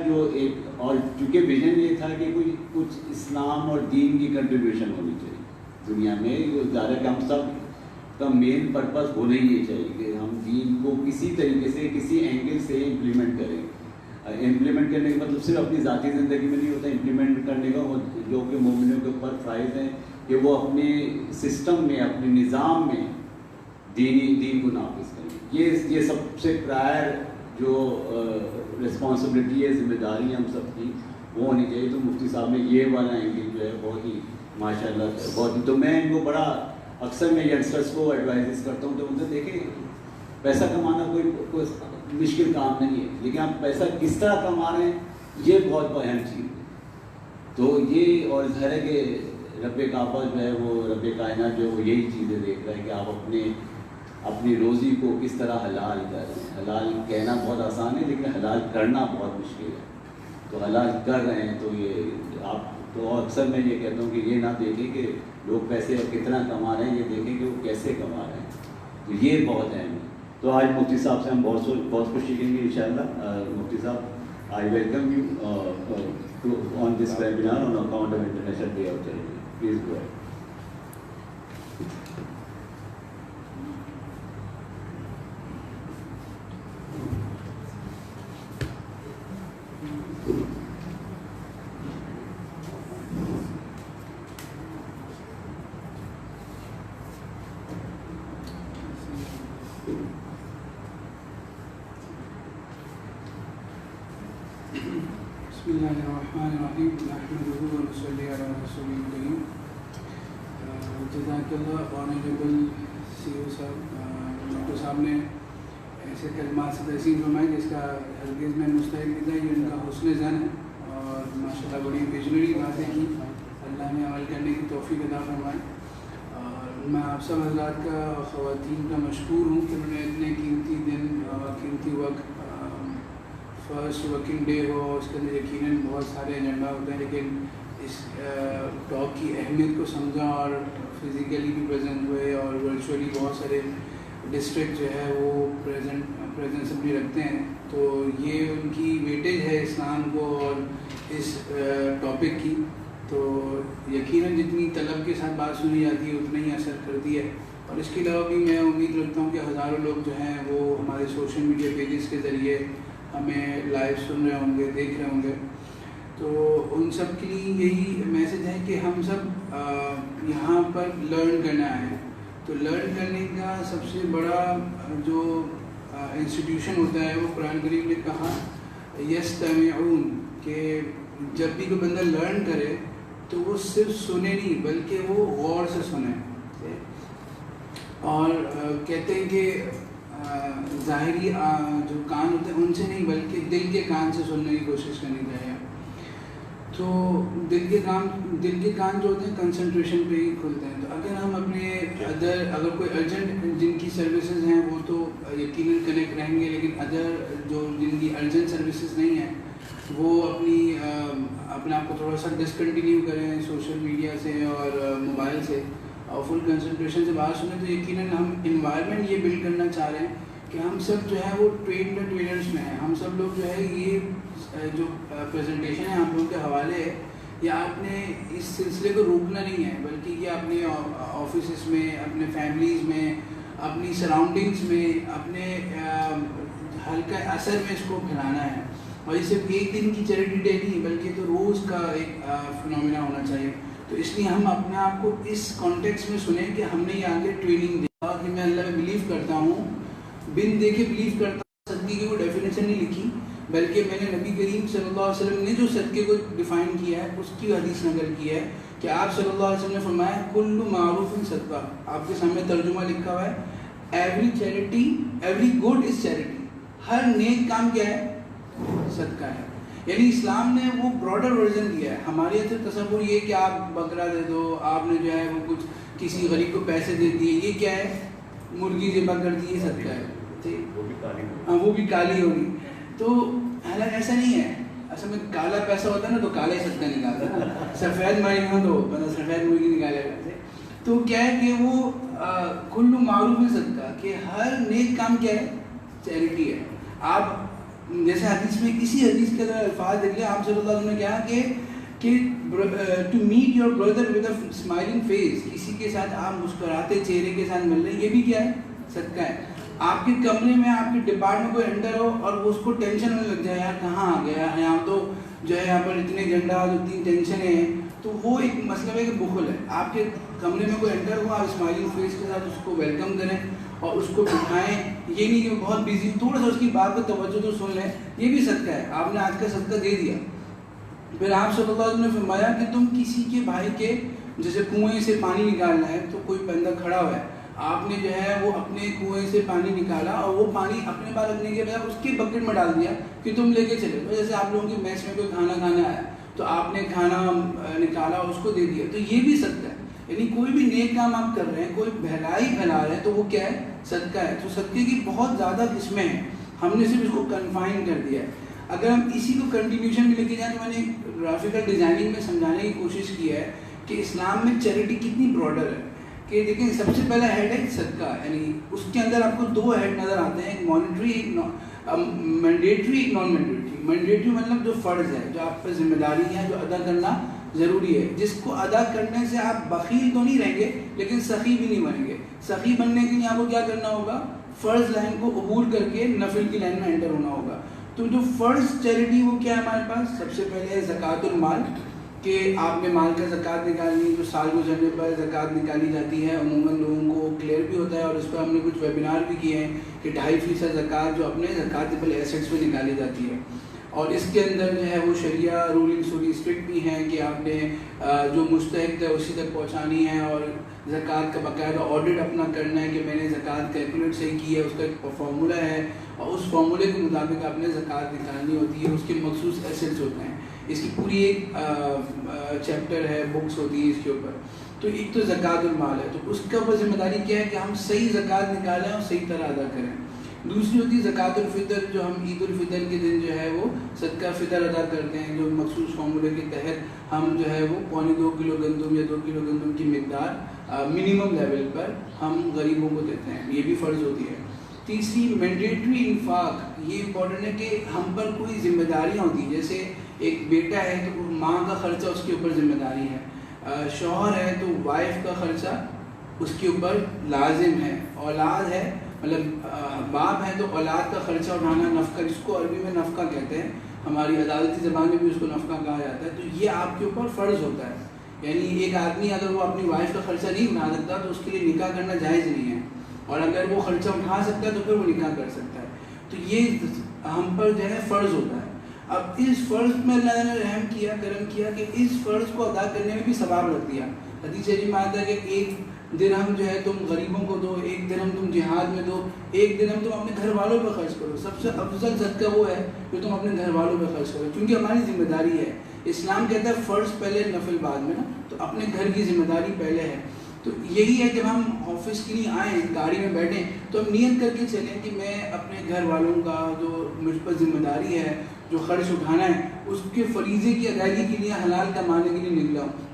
جو ایک اور چونکہ ویژن یہ تھا کہ کچھ اسلام اور دین کی کنٹریبیوشن ہونی چاہیے دنیا میں. ظاہر ہے کہ ہم سب کا مین پرپز ہونا ہی یہ چاہیے کہ ہم دین کو کسی طریقے سے کسی اینگل سے امپلیمنٹ کریں. امپلیمنٹ کرنے کا مطلب صرف اپنی ذاتی زندگی میں نہیں ہوتا, امپلیمنٹ کرنے کا جو کہ مومنوں کے اوپر فرائض ہیں کہ وہ اپنے سسٹم میں, اپنے نظام میں دین کو نافذ کریں. یہ سب سے پرائر جو رسپانسبلٹی ہے, ذمہ داری ہے ہم سب کی, وہ ہونی چاہیے. تو مفتی صاحب نے یہ والا اینگل جو ہے بہت ہی ماشاء اللہ بہت ہی, تو میں ان کو بڑا اکثر میں ینگسٹرس کو ایڈوائز کرتا ہوں تو ان سے دیکھیں پیسہ کمانا کوئی مشکل کام نہیں ہے, لیکن آپ پیسہ کس طرح کما رہے ہیں یہ بہت اہم چیز ہے. تو یہ اور ظاہر ہے کہ رب کعبہ جو ہے وہ رب کائنات جو ہے وہ یہی چیزیں دیکھ رہا ہے کہ آپ اپنی روزی کو کس طرح حلال کر رہے ہیں. حلال کہنا بہت آسان ہے لیکن حلال کرنا بہت مشکل ہے. تو حلال کر رہے ہیں تو یہ آپ تو اکثر میں یہ کہتا ہوں کہ یہ نہ دیکھیں کہ لوگ پیسے کتنا کما رہے ہیں, یہ دیکھیں کہ وہ کیسے کما رہے ہیں. تو یہ بہت اہم ہے. تو آج مفتی صاحب سے ہم بہت خوش سیکھیں گے انشاءاللہ. مفتی صاحب I welcome you on this webinar on account of international day of charity. Please go ahead. بسم اللہ الرحمن الرحیم. نحمده ونصلی علی رسول الکریم. جزاک اللہ آنریبل سی او صاحب. ڈاکٹر صاحب نے ایسے کلمات سے تحسین فرمائی جس کا ہرگز میں مستحق نہیں تھا. یہ ان کا حسن ذہن ہے اور ماشاء اللہ بڑی ویژنری باتیں کی. اللہ نے عمل کرنے کی توفیق عطا فرمائے. اور میں آپ سب حضرات کا, خواتین کا مشکور ہوں کہ انہوں نے اتنے قیمتی دن, قیمتی وقت, فرسٹ ورکنگ ڈے ہو, اس کے اندر یقیناً بہت سارے ایجنڈا ہوتے ہیں, لیکن اس ٹاک کی اہمیت کو سمجھا اور فزیکلی بھی پریزنٹ ہوئے اور ورچولی بہت سارے ڈسٹرکٹ جو ہے وہ پریزنس اپنی رکھتے ہیں. تو یہ ان کی ویٹیج ہے اسلام کو اور اس ٹاپک کی. تو یقیناً جتنی طلب کے ساتھ بات سنی جاتی ہے اتنا ہی اثر کرتی ہے. اور اس کے علاوہ بھی میں امید رکھتا ہوں کہ ہزاروں لوگ جو ہیں وہ ہمارے سوشل میڈیا پیجز کے ذریعے ہمیں لائیو سن رہے ہوں گے, دیکھ رہے ہوں گے. تو ان سب کے لیے یہی میسج ہے کہ ہم سب یہاں پر لرن کرنا ہے. تو لرن کرنے کا سب سے بڑا جو انسٹیٹیوشن ہوتا ہے وہ قرآن کریم نے کہا یستمعون, کہ جب بھی کوئی بندہ لرن کرے تو وہ صرف سنے نہیں بلکہ وہ غور سے سنے. اور کہتے ہیں کہ ظاہری جو کان ہوتے ہیں ان سے نہیں بلکہ دل کے کان سے سننے کی کوشش کرنی چاہیے. تو دل کے کان جو ہوتے ہیں کنسنٹریشن پہ ہی کھلتے ہیں. تو اگر ہم اپنے اگر کوئی ارجنٹ جن کی سروسز ہیں وہ تو یقیناً کنیکٹ رہیں گے, لیکن جن کی ارجنٹ سروسز نہیں ہیں وہ اپنے آپ کو تھوڑا سا ڈسکنٹینیو کریں سوشل میڈیا سے اور موبائل سے, اور فل کنسنٹریشن سے بات سنیں. تو یقیناً ہم انوائرمنٹ یہ بلڈ کرنا چاہ رہے ہیں کہ ہم سب جو ہے وہ ٹرینرس میں ہیں. ہم سب لوگ جو ہے یہ جو پریزنٹیشن ہے آپ لوگوں کے حوالے ہے, یہ آپ نے اس سلسلے کو روکنا نہیں ہے بلکہ یہ اپنے آفیسز میں, اپنے فیملیز میں, اپنی سراؤنڈنگس میں, اپنے ہلکا اثر میں اس کو پھیلانا ہے. اور یہ صرف ایک دن کی چیریٹی ڈے نہیں بلکہ تو روز کا ایک فنومینا ہونا چاہیے. تو اس لیے ہم اپنے آپ کو اس کانٹیکس میں سنیں کہ ہم نے یہ آگے ٹریننگ دیا کہ میں اللہ میں بلیو کرتا ہوں, بن دیکھے بلیو کرتا ہوں. صدقے کی کوئی ڈیفینیشن نہیں لکھی بلکہ میں نے نبی کریم صلی اللہ علیہ وسلم نے جو صدقے کو ڈیفائن کیا ہے اس کی حدیث نقل کی ہے کہ آپ صلی اللہ علیہ وسلم نے فرمایا کل معروف صدقہ. آپ کے سامنے ترجمہ لکھا ہوا ہے, every charity, every good is charity. ہر نیک کام کیا ہے؟ صدقہ ہے. یعنی اسلام نے وہ براڈر ورژن دیا ہے. ہمارے یہاں سے تصور یہ کہ آپ بکرا دے دو, آپ نے جو ہے وہ کچھ کسی غریب کو پیسے دے دیے, یہ کیا ہے؟ مرغی ذبح کر دی, یہ صدقہ ہے. وہ بھی کالی ہوگی. تو حالانکہ ایسا نہیں ہے. اصل میں کالا پیسہ ہوتا ہے نا تو کالا ہی صدقہ نکالتا ہے, سفید ماری ہو تو بندہ سفید مرغی نکالے گا. تو کیا ہے کہ وہ کل معروف ہے صدقہ, کہ ہر نیک کام کیا ہے؟ چیریٹی ہے. آپ جیسے حدیث میں اسی حدیث کے اندر الفاظ دیکھ لیں, آپ صلی اللہ علیہ وسلم نے کہا کہ to meet your brother with a smiling face, کسی کے ساتھ آپ مسکراتے چہرے کے ساتھ مل رہے ہیں, یہ بھی کیا ہے, صدقہ ہے. آپ کے کمرے میں آپ کے ڈپارٹ میں کوئی انٹر ہو اور اس کو ٹینشن ہونے لگ جائے, یار کہاں آ گیا, یہاں تو جو ہے یہاں پر اتنے جھنڈا اور اتنی ٹینشنیں ہیں, تو وہ ایک مسئلہ ہے کہ بخل ہے. آپ کے کمرے میں کوئی انٹر ہو, آپ اسمائلنگ فیس کے ساتھ اس کو ویلکم کریں اور اس کو بٹھائیں. یہ نہیں کہ بہت بزی, تھوڑا سا اس کی بات کو توجہ تو سن لیں, یہ بھی صدقہ ہے. آپ نے آج کا صدقہ دے دیا. پھر آپ صلی اللہ علیہ وسلم نے فرمایا کہ تم کسی کے بھائی کے جیسے کنویں سے پانی نکالنا ہے, تو کوئی بندہ کھڑا ہوا ہے, آپ نے جو ہے وہ اپنے کنویں سے پانی نکالا اور وہ پانی اپنے پاس رکھنے کے بجائے اس کے بکٹ میں ڈال دیا کہ تم لے کے چلے. تو جیسے آپ لوگوں کی میس میں کوئی کھانا کھانا آیا تو آپ نے کھانا نکالا اور اس کو دے دیا, تو یہ بھی صدقہ ہے. یعنی کوئی بھی نیک کام آپ کر رہے ہیں, کوئی بھلائی پھیلا رہے ہیں, تو وہ کیا ہے, صدقہ ہے. تو صدقے کی بہت زیادہ قسمیں ہیں, ہم نے صرف اس کو کنفائن کر دیا ہے. اگر ہم اسی کو کنٹینیوشن میں لے کے جائیں تو میں نے گرافیکل ڈیزائننگ میں سمجھانے کی کوشش کی ہے کہ اسلام میں چیریٹی کتنی براڈر ہے. کہ دیکھیں سب سے پہلا ہیڈ ہے صدقہ, یعنی اس کے اندر آپ کو دو ہیڈ نظر آتے ہیں, ایک مانیٹری, ایک مینڈیٹری, ایک نان مینڈیٹری. مینڈیٹری مطلب جو فرض ہے, جو آپ پہ ذمہ داری ہے, جو ادا کرنا ضروری ہے, جس کو ادا کرنے سے آپ بخیل تو نہیں رہیں گے لیکن سخی بھی نہیں بنیں گے. سخی بننے کے لیے آپ کو کیا کرنا ہوگا, فرض لائن کو عبور کر کے نفل کی لائن میں انٹر ہونا ہوگا. تو جو فرض چیریٹی وہ کیا ہے ہمارے پاس, سب سے پہلے ہے زکوٰۃ المال, کہ آپ نے مال کا زکوٰۃ نکالنی, جو سال گزرنے پر زکوٰۃ نکالی جاتی ہے. عموماً لوگوں کو کلیئر بھی ہوتا ہے, اور اس پر ہم نے کچھ ویبینار بھی کیے ہیں کہ 2.5% زکوٰۃ جو اپنے زکوٰۃ ایسیٹس پہ نکالی جاتی ہے. اور اس کے اندر جو ہے وہ شریعہ رولنگ تھوڑی اسٹرکٹ بھی ہیں کہ آپ نے جو مستحق ہے اسی تک پہنچانی ہے, اور زکوٰۃ کا باقاعدہ آڈٹ اپنا کرنا ہے کہ میں نے زکوٰۃ کیلکولیٹ صحیح کی ہے, اس کا ایک فارمولہ ہے, اور اس فارمولے کے مطابق آپ نے زکوٰۃ نکالنی ہوتی ہے. اس کے مخصوص ایسیٹس ہوتے ہیں, اس کی پوری ایک چیپٹر ہے, بکس ہوتی ہے اس کے اوپر. تو ایک تو زکوٰۃ المال ہے, تو اس کے اوپر ذمہ داری کیا ہے کہ ہم صحیح زکوٰۃ نکالیں اور صحیح طرح ادا کریں. دوسری ہوتی ہے زکوٰۃ الفطر, جو ہم عید الفطر کے دن جو ہے وہ صدقہ فطر ادا کرتے ہیں, جو مخصوص فارمولے کے تحت ہم جو ہے وہ 2.25 کلو گندم یا 2 کلو گندم کی مقدار منیمم لیول پر ہم غریبوں کو دیتے ہیں, یہ بھی فرض ہوتی ہے. تیسری مینڈیٹری انفاق, یہ امپورٹنٹ ہے کہ ہم پر کوئی ذمہ داریاں ہوتی ہیں, جیسے ایک بیٹا ہے تو ماں کا خرچہ اس کے اوپر ذمہ داری ہے, شوہر ہے تو وائف کا خرچہ اس کے اوپر لازم ہے, اولاد ہے مطلب باپ ہے تو اولاد کا خرچہ اٹھانا, نفقہ, جس کو عربی میں نفقہ کہتے ہیں, ہماری عدالتی زبان میں بھی اس کو نفقہ کہا جاتا ہے, تو یہ آپ کے اوپر فرض ہوتا ہے. یعنی ایک آدمی اگر وہ اپنی وائف کا خرچہ نہیں اٹھا سکتا تو اس کے لیے نکاح کرنا جائز نہیں ہے, اور اگر وہ خرچہ اٹھا سکتا ہے تو پھر وہ نکاح کر سکتا ہے. تو یہ ہم پر جو ہے فرض ہوتا ہے. اب اس فرض میں اللہ نے رحم کیا, کرم کیا کہ اس فرض کو ادا کرنے میں بھی ثواب رکھ دیا. حدیث شریف میں آتا ہے کہ 1 درہم جو ہے تم غریبوں کو دو, 1 درہم تم جہاد میں دو, 1 درہم تم اپنے گھر والوں پہ خرچ کرو. سب سے افضل صدقہ وہ ہے جو تم اپنے گھر والوں پہ خرچ کرو, کیونکہ ہماری ذمہ داری ہے. اسلام کہتا ہے فرض پہلے نفل بعد میں نا, تو اپنے گھر کی ذمہ داری پہلے ہے. تو یہی ہے جب ہم آفس کے لیے آئیں, گاڑی میں بیٹھیں, تو ہم نیت کر کے چلیں کہ میں اپنے گھر والوں کا جو مجھ پر ذمہ داری ہے, جو خرچ اٹھانا ہے, اس کے فریضے کی ادائیگی کے لیے حلال کمانے کے لیے نکلا ہوں.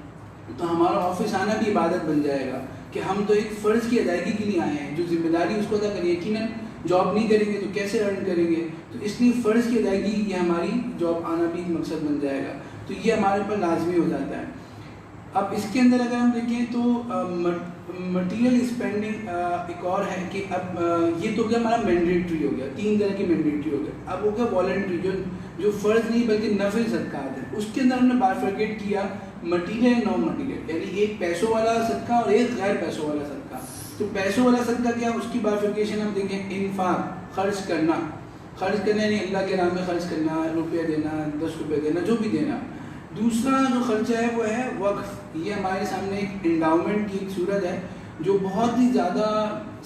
تو ہمارا آفس آنا بھی عبادت بن جائے گا کہ ہم تو ایک فرض کی ادائیگی کے لیے آئے ہیں, جو ذمہ داری اس کو ادا کریں. یقیناً جاب نہیں کریں گے تو کیسے ارن کریں گے, تو اس لیے فرض کی ادائیگی یہ ہماری جاب آنا بھی ایک مقصد بن جائے گا. تو یہ ہمارے پر لازمی ہو جاتا ہے. اب اس کے اندر اگر ہم دیکھیں تو مٹیریل اسپینڈنگ ایک اور ہے کہ اب یہ تو ہمارا مینڈیٹری ہو گیا, 3 طرح کی مینڈیٹری ہو گیا. اب ہو گیا والنٹری, جو فرض نہیں بلکہ نفل صدقات ہے. اس کے اندر ہم نے بائفرکیٹ کیا مٹیریل اینڈ نان مٹیریل, یعنی ایک پیسوں والا صدقہ اور ایک غیر پیسوں والا صدقہ. تو پیسوں والا صدقہ کیا, اس کی بائفرکیشن ہم دیکھیں, انفاق, خرچ کرنا یعنی اللہ کے نام میں خرچ کرنا, روپیہ دینا, 10 روپے دینا, جو بھی دینا. دوسرا جو خرچہ ہے وہ ہے وقف. یہ ہمارے سامنے ایک انڈاؤمنٹ کی ایک صورت ہے جو بہت ہی زیادہ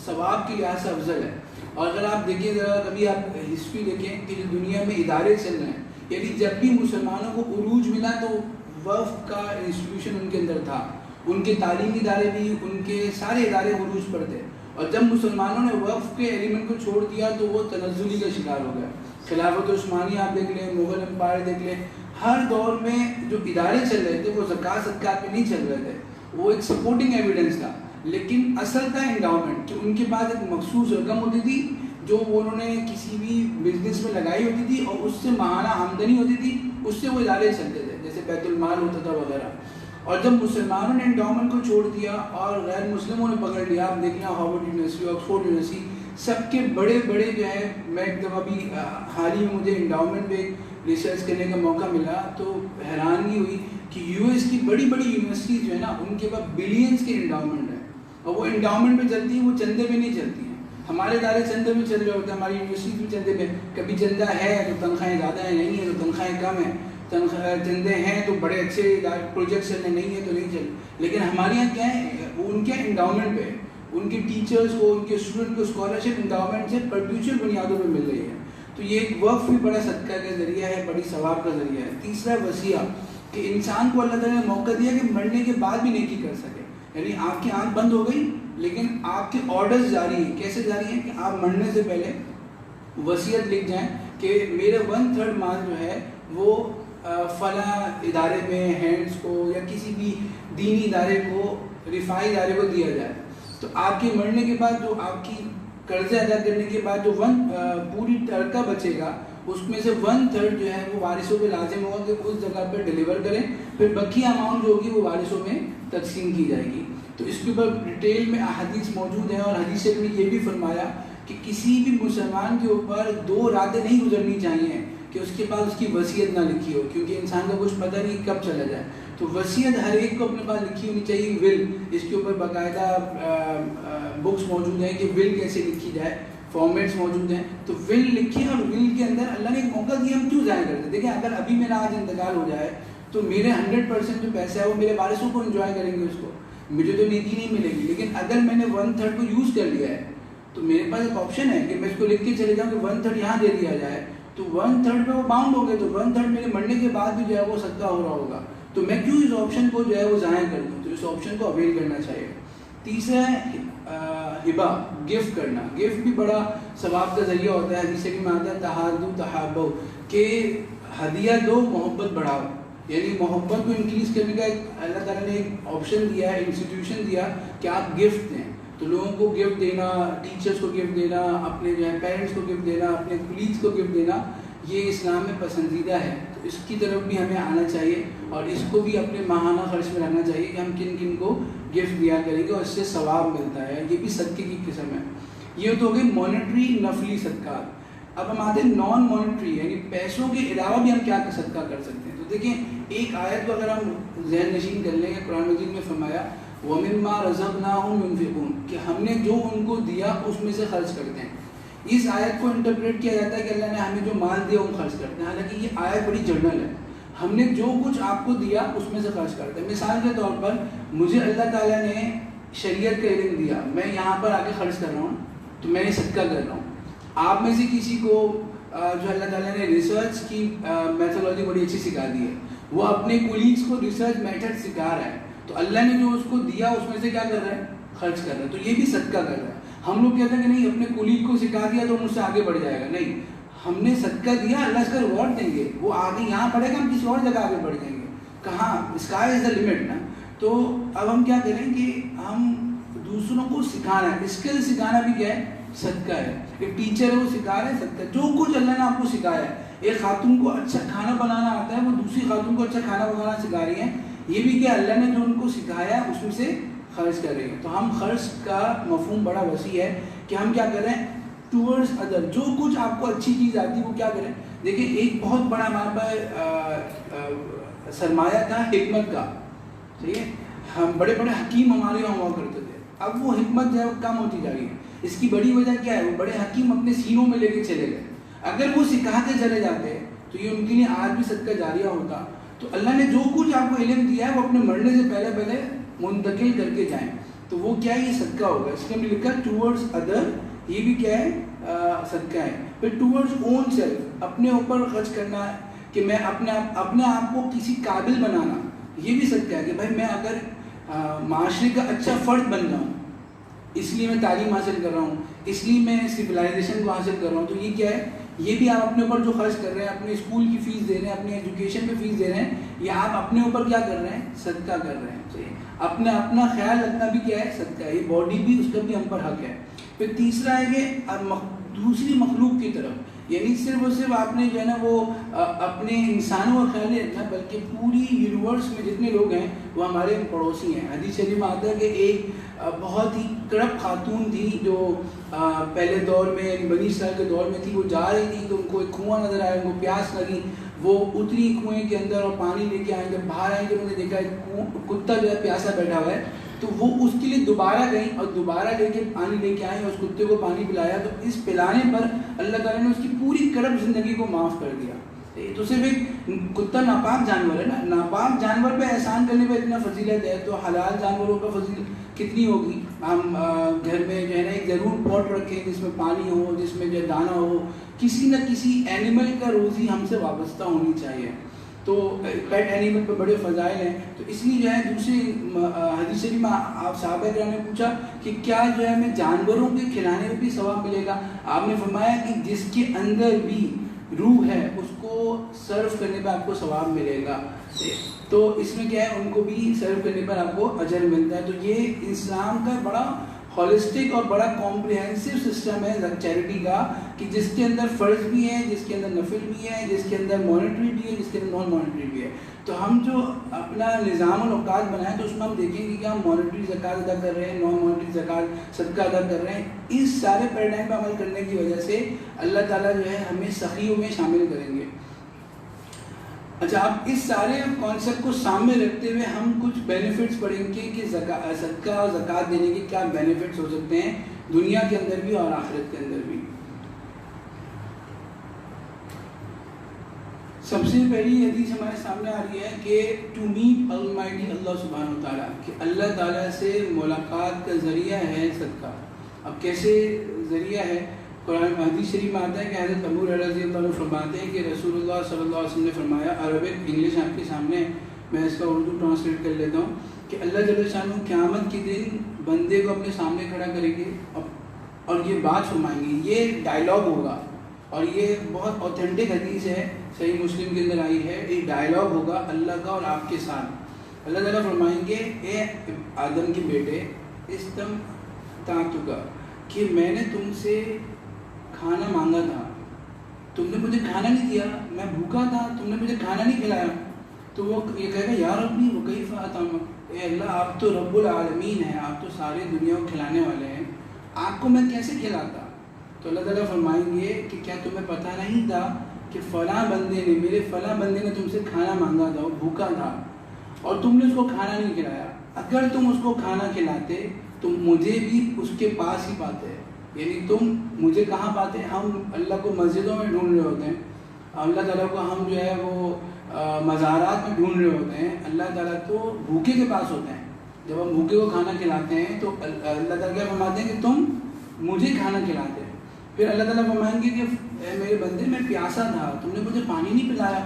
ثواب کے لحاظ سے افضل ہے. اور اگر آپ دیکھیں ذرا کبھی آپ ہسٹری دیکھیں کہ جو دنیا میں ادارے چل رہے ہیں, یعنی جب بھی مسلمانوں کو عروج ملا تو وقف کا انسٹیٹیوشن ان کے اندر تھا, ان کے تعلیمی ادارے بھی, ان کے سارے ادارے عروج پر تھے. اور جب مسلمانوں نے وقف کے ایلیمنٹ کو چھوڑ دیا تو وہ تنزلی کا شکار ہو گیا. خلافت عثمانیہ آپ دیکھ لیں, مغل امپائر دیکھ لیں, ہر دور میں جو ادارے چل رہے تھے وہ زکوٰۃ صدقات پہ نہیں چل رہے تھے, وہ ایک سپورٹنگ ایویڈنس تھا. لیکن اصل تھا انڈاؤمنٹ, کہ ان کے پاس ایک مخصوص رقم ہوتی تھی جو انہوں نے کسی بھی بزنس میں لگائی ہوتی تھی اور اس سے ماہانہ آمدنی ہوتی تھی, اس سے وہ ادارے چلتے تھے, جیسے بیت المال ہوتا تھا وغیرہ. اور جب مسلمانوں نے انڈاؤمنٹ کو چھوڑ دیا اور غیر مسلموں نے پکڑ لیا, آپ دیکھ لیں ہارورڈ یونیورسٹی, آکسفورڈ یونیورسٹی, سب کے بڑے بڑے جو ہے, میں ایک دفعہ بھی حال ہی میں مجھے انڈاؤمنٹ پہ ریسرچ کرنے کا موقع ملا تو حیرانگی ہوئی کہ یو ایس کی بڑی بڑی یونیورسٹیز جو ہے نا, ان کے پاس بلینس کے انڈاؤمنٹ ہے, اور وہ انڈاؤمنٹ پہ چلتی ہیں, وہ چندے پہ نہیں چلتی ہیں. ہمارے ادارے چندے میں چل رہے ہوتے ہیں, ہماری یونیورسٹی بھی چندے پہ, کبھی چندہ ہے تو تنخواہیں زیادہ ہیں, نہیں ہے تو تنخواہیں کم ہیں, چندے ہیں تو بڑے اچھے پروجیکٹ چل رہے, نہیں ہے تو نہیں چل. لیکن ہمارے یہاں کیا ہے, ان کے انڈاؤمنٹ پہ ان کے ٹیچرز کو, ان کے اسٹوڈنٹ کو اسکالرشپ انڈاؤمنٹ سے پرپیچوئل بنیادوں پہ مل رہی ہے. تو یہ ایک وقف بھی بڑا صدقہ کا ذریعہ ہے, بڑی ثواب کا ذریعہ ہے. تیسرا وصیہ, کہ انسان کو اللہ تعالیٰ نے موقع دیا کہ مرنے کے بعد بھی نیکی کر سکے. یعنی آپ کی آنکھ بند ہو گئی لیکن آپ کے آرڈرز جاری ہیں. کیسے جاری ہیں؟ کہ آپ مرنے سے پہلے وصیت لکھ جائیں کہ میرے 1/3 مال جو ہے وہ فلاں ادارے میں ہینڈس کو یا کسی بھی دینی ادارے کو, رفاعی ادارے کو دیا جائے. تو آپ کے مرنے کے بعد جو آپ کی قرضے ادا کرنے کے بعد جو پوری ترکہ بچے گا, اس میں سے 1/3 جو ہے وہ وارثوں پہ لازم ہوگا کہ اس جگہ پہ ڈیلیور کریں, پھر باقی اماؤنٹ جو ہوگی وہ وارثوں میں تقسیم کی جائے گی. تو اس کے اوپر ڈیٹیل میں احادیث موجود ہیں, اور حدیث شریف میں یہ بھی فرمایا کہ کسی بھی مسلمان کے اوپر 2 راتیں نہیں گزرنی چاہیے کہ اس کے پاس اس کی وصیت نہ لکھی ہو, کیونکہ انسان کا کچھ پتہ نہیں کب چلا جائے. تو وصیت ہر ایک کو اپنے پاس لکھی ہونی چاہیے. ول, اس کے اوپر باقاعدہ بکس موجود ہیں کہ ول کیسے لکھی جائے, فارمیٹس موجود ہیں. تو ول لکھیں, اور ول کے اندر اللہ نے ایک موقع دیا, ہم کیوں ضائع کرتے ہیں؟ دیکھیں اگر ابھی میرا آج انتقال ہو جائے تو میرے 100% جو پیسہ ہے وہ میرے وارثوں کو انجوائے کریں گے, اس کو مجھے تو نیکی نہیں ملے گی. لیکن اگر میں نے 1/3 کو یوز کر لیا ہے تو میرے پاس ایک آپشن ہے کہ میں اس کو لکھ کے چلے جاؤں کہ 1/3 یہاں دے دیا جائے, تو 1/3 پہ وہ باؤنڈ ہو گئے, تو 1/3 میرے مرنے کے بعد بھی جو ہے وہ صدقہ ہو رہا ہوگا. تو میں کیوں اس آپشن کو جو ہے وہ ضائع کر دوں؟ تو اس آپشن کو اویل کرنا چاہیے. تیسرا ہے ہبا, گفٹ کرنا. گفٹ بھی بڑا ثواب کا ذریعہ ہوتا ہے. حدیث میں آتا ہے تحادو تحابو, کہ ہدیہ دو محبت بڑھاؤ. یعنی محبت کو انکریز کرنے کا اللہ تعالیٰ نے ایک آپشن دیا ہے, انسٹیٹیوشن دیا کہ آپ گفٹ دیں. تو لوگوں کو گفٹ دینا, ٹیچرس کو گفٹ دینا, اپنے جو ہے پیرنٹس کو گفٹ دینا, اپنے کولیگس کو گفٹ دینا, یہ اسلام میں پسندیدہ ہے. تو اس کی طرف بھی ہمیں آنا چاہیے, اور اس کو بھی اپنے ماہانہ خرچ میں رکھنا چاہیے کہ ہم کن کن کو گفٹ دیا کریں گے, اور اس سے ثواب ملتا ہے. یہ بھی صدقے کی قسم ہے. یہ تو ہو گئی مانیٹری نفلی صدقات. اب ہم آتے ہیں نان مانیٹری, یعنی پیسوں کے علاوہ بھی ہم کیا صدقہ کر سکتے ہیں. تو دیکھیں ایک آیت کو اگر ہم ذہن نشین کر لیں گے, قرآن مجید میں فرمایا وَمِمَّا رَزَقْنَاهُمْ يُنْفِقُونَ, کہ ہم نے جو ان کو دیا اس میں سے خرچ کرتے ہیں. اس آیت کو انٹرپریٹ کیا جاتا ہے کہ اللہ نے ہمیں جو مال دیا وہ خرچ کرتے ہیں. حالانکہ یہ آیت بڑی جنرل ہے. ہم نے جو کچھ آپ کو دیا اس میں سے خرچ کرتے ہیں. مثال کے طور پر مجھے اللہ تعالیٰ نے شریعت کا علم دیا, میں یہاں پر آ کے خرچ کر رہا ہوں, تو میں نے صدقہ کر رہا ہوں. آپ میں سے کسی کو جو اللہ تعالیٰ نے ریسرچ کی میتھڈولوجی بڑی اچھی سکھا دی ہے, وہ اپنے کولیگس کو ریسرچ میتھڈ سکھا رہا ہے, تو اللہ نے جو اس کو دیا اس میں سے کیا کر رہا ہے؟ خرچ کر رہا ہے. تو یہ بھی صدقہ کر رہا ہے. ہم لوگ کہتے ہیں کہ نہیں اپنے کولیگ کو سکھا دیا تو مجھ سے آگے بڑھ جائے گا. نہیں, ہم نے صدقہ دیا, اللہ اس کا ریوارڈ دیں گے. وہ آگے یہاں پڑھے گا, ہم کسی اور جگہ آگے بڑھ جائیں گے. کہاں اسکائی از دا لمٹ نا. تو اب ہم کیا کریں کہ ہم دوسروں کو سکھانا ہے, اسکل سکھانا بھی کیا ہے؟ صدقہ ہے. ایک ٹیچر ہے وہ سکھا رہے ہیں, صدقہ. جو کچھ اللہ نے آپ کو سکھایا ہے, ایک خاتون کو اچھا کھانا بنانا آتا ہے, وہ دوسری خاتون کو اچھا کھانا بنانا سکھا رہی ہیں, یہ بھی کیا اللہ نے جو ان کو سکھایا اس میں سے خرچ کر رہے ہیں. تو ہم خرچ کا مفہوم بڑا وسیع ہے کہ ہم کیا کریں ٹورڈز ادر. جو کچھ آپ کو اچھی چیز آتی ہے وہ کیا کریں. دیکھیں ایک بہت بڑا ہمارے پاس سرمایہ تھا حکمت کا, ٹھیک ہے. ہم بڑے بڑے حکیم ہمارے یہاں ہوا کرتے تھے, اب وہ حکمت جو ہے وہ کم ہوتی جا رہی ہے. اس کی بڑی وجہ کیا ہے؟ وہ بڑے حکیم اپنے سینوں میں لے کے چلے گئے. اگر وہ سکھاتے چلے جاتے تو یہ ان کے لیے آج بھی صدقہ جاریہ ہوتا. تو اللہ نے جو کچھ آپ کو علم دیا ہے وہ اپنے مرنے سے پہلے پہلے منتقل کر کے جائیں, تو وہ کیا ہے؟ یہ صدقہ ہوگا. اس لیے ہم نے لکھا ٹورڈز ادر, یہ بھی کیا ہے؟ صدقہ ہے. پھر ٹورڈز اون سیلف, اپنے اوپر خرچ کرنا, کہ میں اپنے آپ کو کسی قابل بنانا, یہ بھی صدقہ ہے. کہ بھائی میں اگر معاشرے کا اچھا فرد بن جاؤں, اس لیے میں تعلیم حاصل کر رہا ہوں, اس لیے میں سویلائزیشن کو حاصل کر رہا ہوں, تو یہ کیا ہے؟ یہ بھی آپ اپنے اوپر جو خرچ کر رہے ہیں, اپنے اسکول کی فیس دے رہے ہیں, اپنے ایجوکیشن پہ فیس دے رہے ہیں, یا آپ اپنے اوپر کیا کر رہے ہیں؟ صدقہ کر رہے ہیں. اپنا خیال رکھنا بھی کیا ہے؟ صدقہ ہے. یہ باڈی بھی, اس کا بھی ہم پر حق ہے. پھر تیسرا ہے کہ دوسری مخلوق کی طرف، یعنی صرف اور صرف آپ نے جو ہے نا وہ اپنے انسانوں کا خیال نہیں رکھنا، بلکہ پوری یونیورس میں جتنے لوگ ہیں وہ ہمارے پڑوسی ہیں۔ حدیث شریف میں آتا ہے کہ ایک بہت ہی کڑپ خاتون تھی جو پہلے دور میں یعنی بنی اسرائیل کے دور میں تھی، وہ جا رہی تھی تو ان کو ایک کنواں نظر آیا، ان کو پیاس لگی، وہ اتری کنویں کے اندر اور پانی لے کے آئیں، جب باہر آئیں تو انہوں نے دیکھا ایک کتا جو ہے پیاسا بیٹھا ہوا ہے، تو وہ اس کے لیے دوبارہ گئیں اور دوبارہ لے کے پانی لے کے آئیں اور اس کتے کو پانی پلایا، تو اس پلانے پر اللہ تعالیٰ نے اس کی پوری کڑپ زندگی کو معاف کر دیا۔ تو صرف ایک کتا ناپاک جانور ہے نا، ناپاک جانور پہ احسان کرنے پہ اتنا فضیلت ہے، تو حلال جانوروں کا فضیلت کتنی ہوگی۔ ہم گھر میں جو ہے نا ایک ضرور پاٹ رکھیں جس میں پانی ہو، جس میں جو دانہ ہو، کسی نہ کسی اینیمل کا روزی ہم سے وابستہ ہونی چاہیے۔ تو پیٹ اینیمل پہ بڑے فضائل ہیں، تو اس لیے جو ہے دوسری حدیث شریف میں آپ صحابہ کرام نے پوچھا کہ کیا جو ہے ہمیں جانوروں کے کھلانے میں بھی ثواب ملے گا؟ آپ نے فرمایا کہ جس کے اندر بھی روح ہے اس کو سرو کرنے پہ آپ کو ثواب ملے گا۔ تو اس میں کیا ہے، ان کو بھی سرو کرنے پر آپ کو اجر ملتا ہے۔ تو یہ اسلام کا بڑا ہولسٹک اور بڑا کمپریہنسو سسٹم ہے چیریٹی کا، کہ جس کے اندر فرض بھی ہے، جس کے اندر نفل بھی ہے، جس کے اندر مانیٹری بھی ہے، جس کے اندر نان مانیٹری بھی ہے۔ تو ہم جو اپنا نظام الاوقات بنائیں تو اس میں ہم دیکھیں گے کہ ہم مانیٹری زکوٰۃ ادا کر رہے ہیں، نان مانیٹری زکوٰۃ صدقہ ادا کر رہے ہیں۔ اس سارے پیراڈائم پہ عمل کرنے کی وجہ سے اللہ تعالیٰ جو ہے ہمیں سخیوں میں شامل کریں گے۔ اچھا، اب اس سارے کانسیپٹ کو سامنے رکھتے ہوئے ہم کچھ بینیفٹس پڑھیں گے کہ صدقہ اور زکوٰۃ دینے کے کیا بینیفٹس ہو سکتے ہیں دنیا کے اندر بھی اور آخرت کے اندر بھی۔ سب سے پہلی حدیث ہمارے سامنے آ رہی ہے کہ ٹو میٹ المائٹی اللہ سبحانہ و تعالیٰ، کہ اللہ تعالیٰ سے ملاقات کا ذریعہ ہے صدقہ۔ اب کیسے ذریعہ ہے؟ قرآن حدیث شریف میں آتا ہے کہ حضرت ابو ہریرہ رضی اللہ عنہ فرماتے ہیں کہ رسول اللہ صلی اللہ علیہ وسلم نے فرمایا، عربک انگلش آپ کے سامنے ہے، میں اس کا اردو ٹرانسلیٹ کر لیتا ہوں، کہ اللہ جل شانہ قیامت کے دن بندے کو اپنے سامنے کھڑا کریں گے اور یہ بات فرمائیں گے، یہ ڈائلاگ ہوگا، اور یہ بہت اوتھینٹک حدیث ہے، صحیح مسلم کے اندر آئی ہے، ایک ڈائلاگ ہوگا اللہ کا اور آپ کے ساتھ۔ اللہ تعالیٰ فرمائیں گے، اے آدم کے بیٹے، استم تعتک، کہ میں نے تم سے کھانا مانگا تھا، تم نے مجھے کھانا نہیں دیا، میں بھوکا تھا، تم نے مجھے کھانا نہیں کھلایا۔ تو وہ یہ کہے گا، یا ربی وکیف اطعمک، اے اللہ آپ تو رب العالمین ہیں، آپ تو سارے دنیا کو کھلانے والے ہیں، آپ کو میں کیسے کھلاتا؟ تو اللہ تعالیٰ فرمائیں گے کہ کیا تمہیں پتہ نہیں تھا کہ فلاں بندے نے، میرے فلاں بندے نے تم سے کھانا مانگا تھا، وہ بھوکا تھا اور تم نے اس کو کھانا نہیں کھلایا، اگر تم اس کو کھانا کھلاتے تو مجھے بھی اس کے پاس ہی پاتے، یعنی تم مجھے کہاں پاتے؟ ہم اللہ کو مسجدوں میں ڈھونڈ رہے ہوتے ہیں، اللہ تعالیٰ کو ہم جو ہے وہ مزارات میں ڈھونڈ رہے ہوتے ہیں، اللہ تعالیٰ تو بھوکے کے پاس ہوتے ہیں۔ جب ہم بھوکے کو کھانا کھلاتے ہیں تو اللہ تعالیٰ کیا فرماتے ہیں کہ تم مجھے کھانا کھلاتے ہیں۔ پھر اللہ تعالیٰ فرمائیں گے کہ اے میرے بندے، میں پیاسا تھا، تم نے مجھے پانی نہیں پلایا۔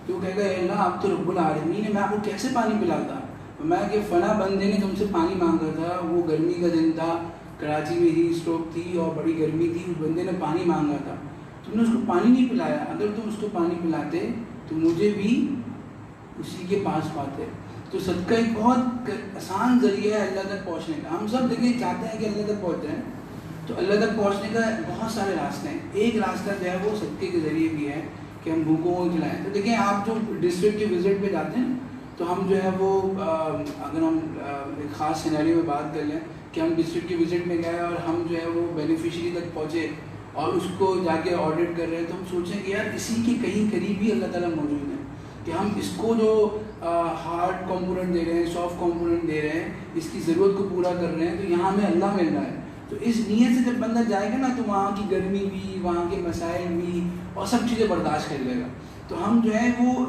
تو وہ کہے گا، اے اللہ آپ تو رب العالمین ہے، میں آپ کو کیسے پانی پلاتا؟ میں کہ فلاں بندے نے تم سے پانی مانگا تھا، وہ گرمی کا دن تھا، کراچی میں ہی اسٹروک تھی اور بڑی گرمی تھی، اس بندے نے پانی مانگا تھا، تم نے اس کو پانی نہیں پلایا، اگر تم اس کو پانی پلاتے تو مجھے بھی اسی کے پاس پاتے۔ تو صدقہ ایک بہت آسان ذریعہ ہے اللہ تک پہنچنے کا۔ ہم سب دیکھیں چاہتے ہیں کہ اللہ تک پہنچ جائیں، تو اللہ تک پہنچنے کا بہت سارے راستے ہیں۔ ایک راستہ جو ہے وہ صدقے کے ذریعے بھی ہے کہ ہم بھوکوں کو کھلائیں۔ تو دیکھیں آپ جو ڈسٹرکٹ کی وزٹ پہ جاتے ہیں تو ہم جو ہے وہ اگر ہم ایک خاص سینیریو میں بات کر لیں کہ ہم ڈسٹرکٹ کی وزٹ میں گئے اور ہم جو ہے وہ بینیفیشری تک پہنچے اور اس کو جا کے آڈٹ کر رہے ہیں، تو ہم سوچیں کہ یار اسی کے کہیں قریب ہی اللہ تعالیٰ موجود ہے، کہ ہم اس کو جو ہارڈ کمپوننٹ دے رہے ہیں، سافٹ کمپوننٹ دے رہے ہیں، اس کی ضرورت کو پورا کر رہے ہیں، تو یہاں ہمیں اللہ مل رہا ہے۔ تو اس نیت سے جب بندہ جائے گا نا تو وہاں کی گرمی بھی، وہاں کے مسائل بھی اور سب چیزیں برداشت کر لے گا۔ تو ہم جو ہے وہ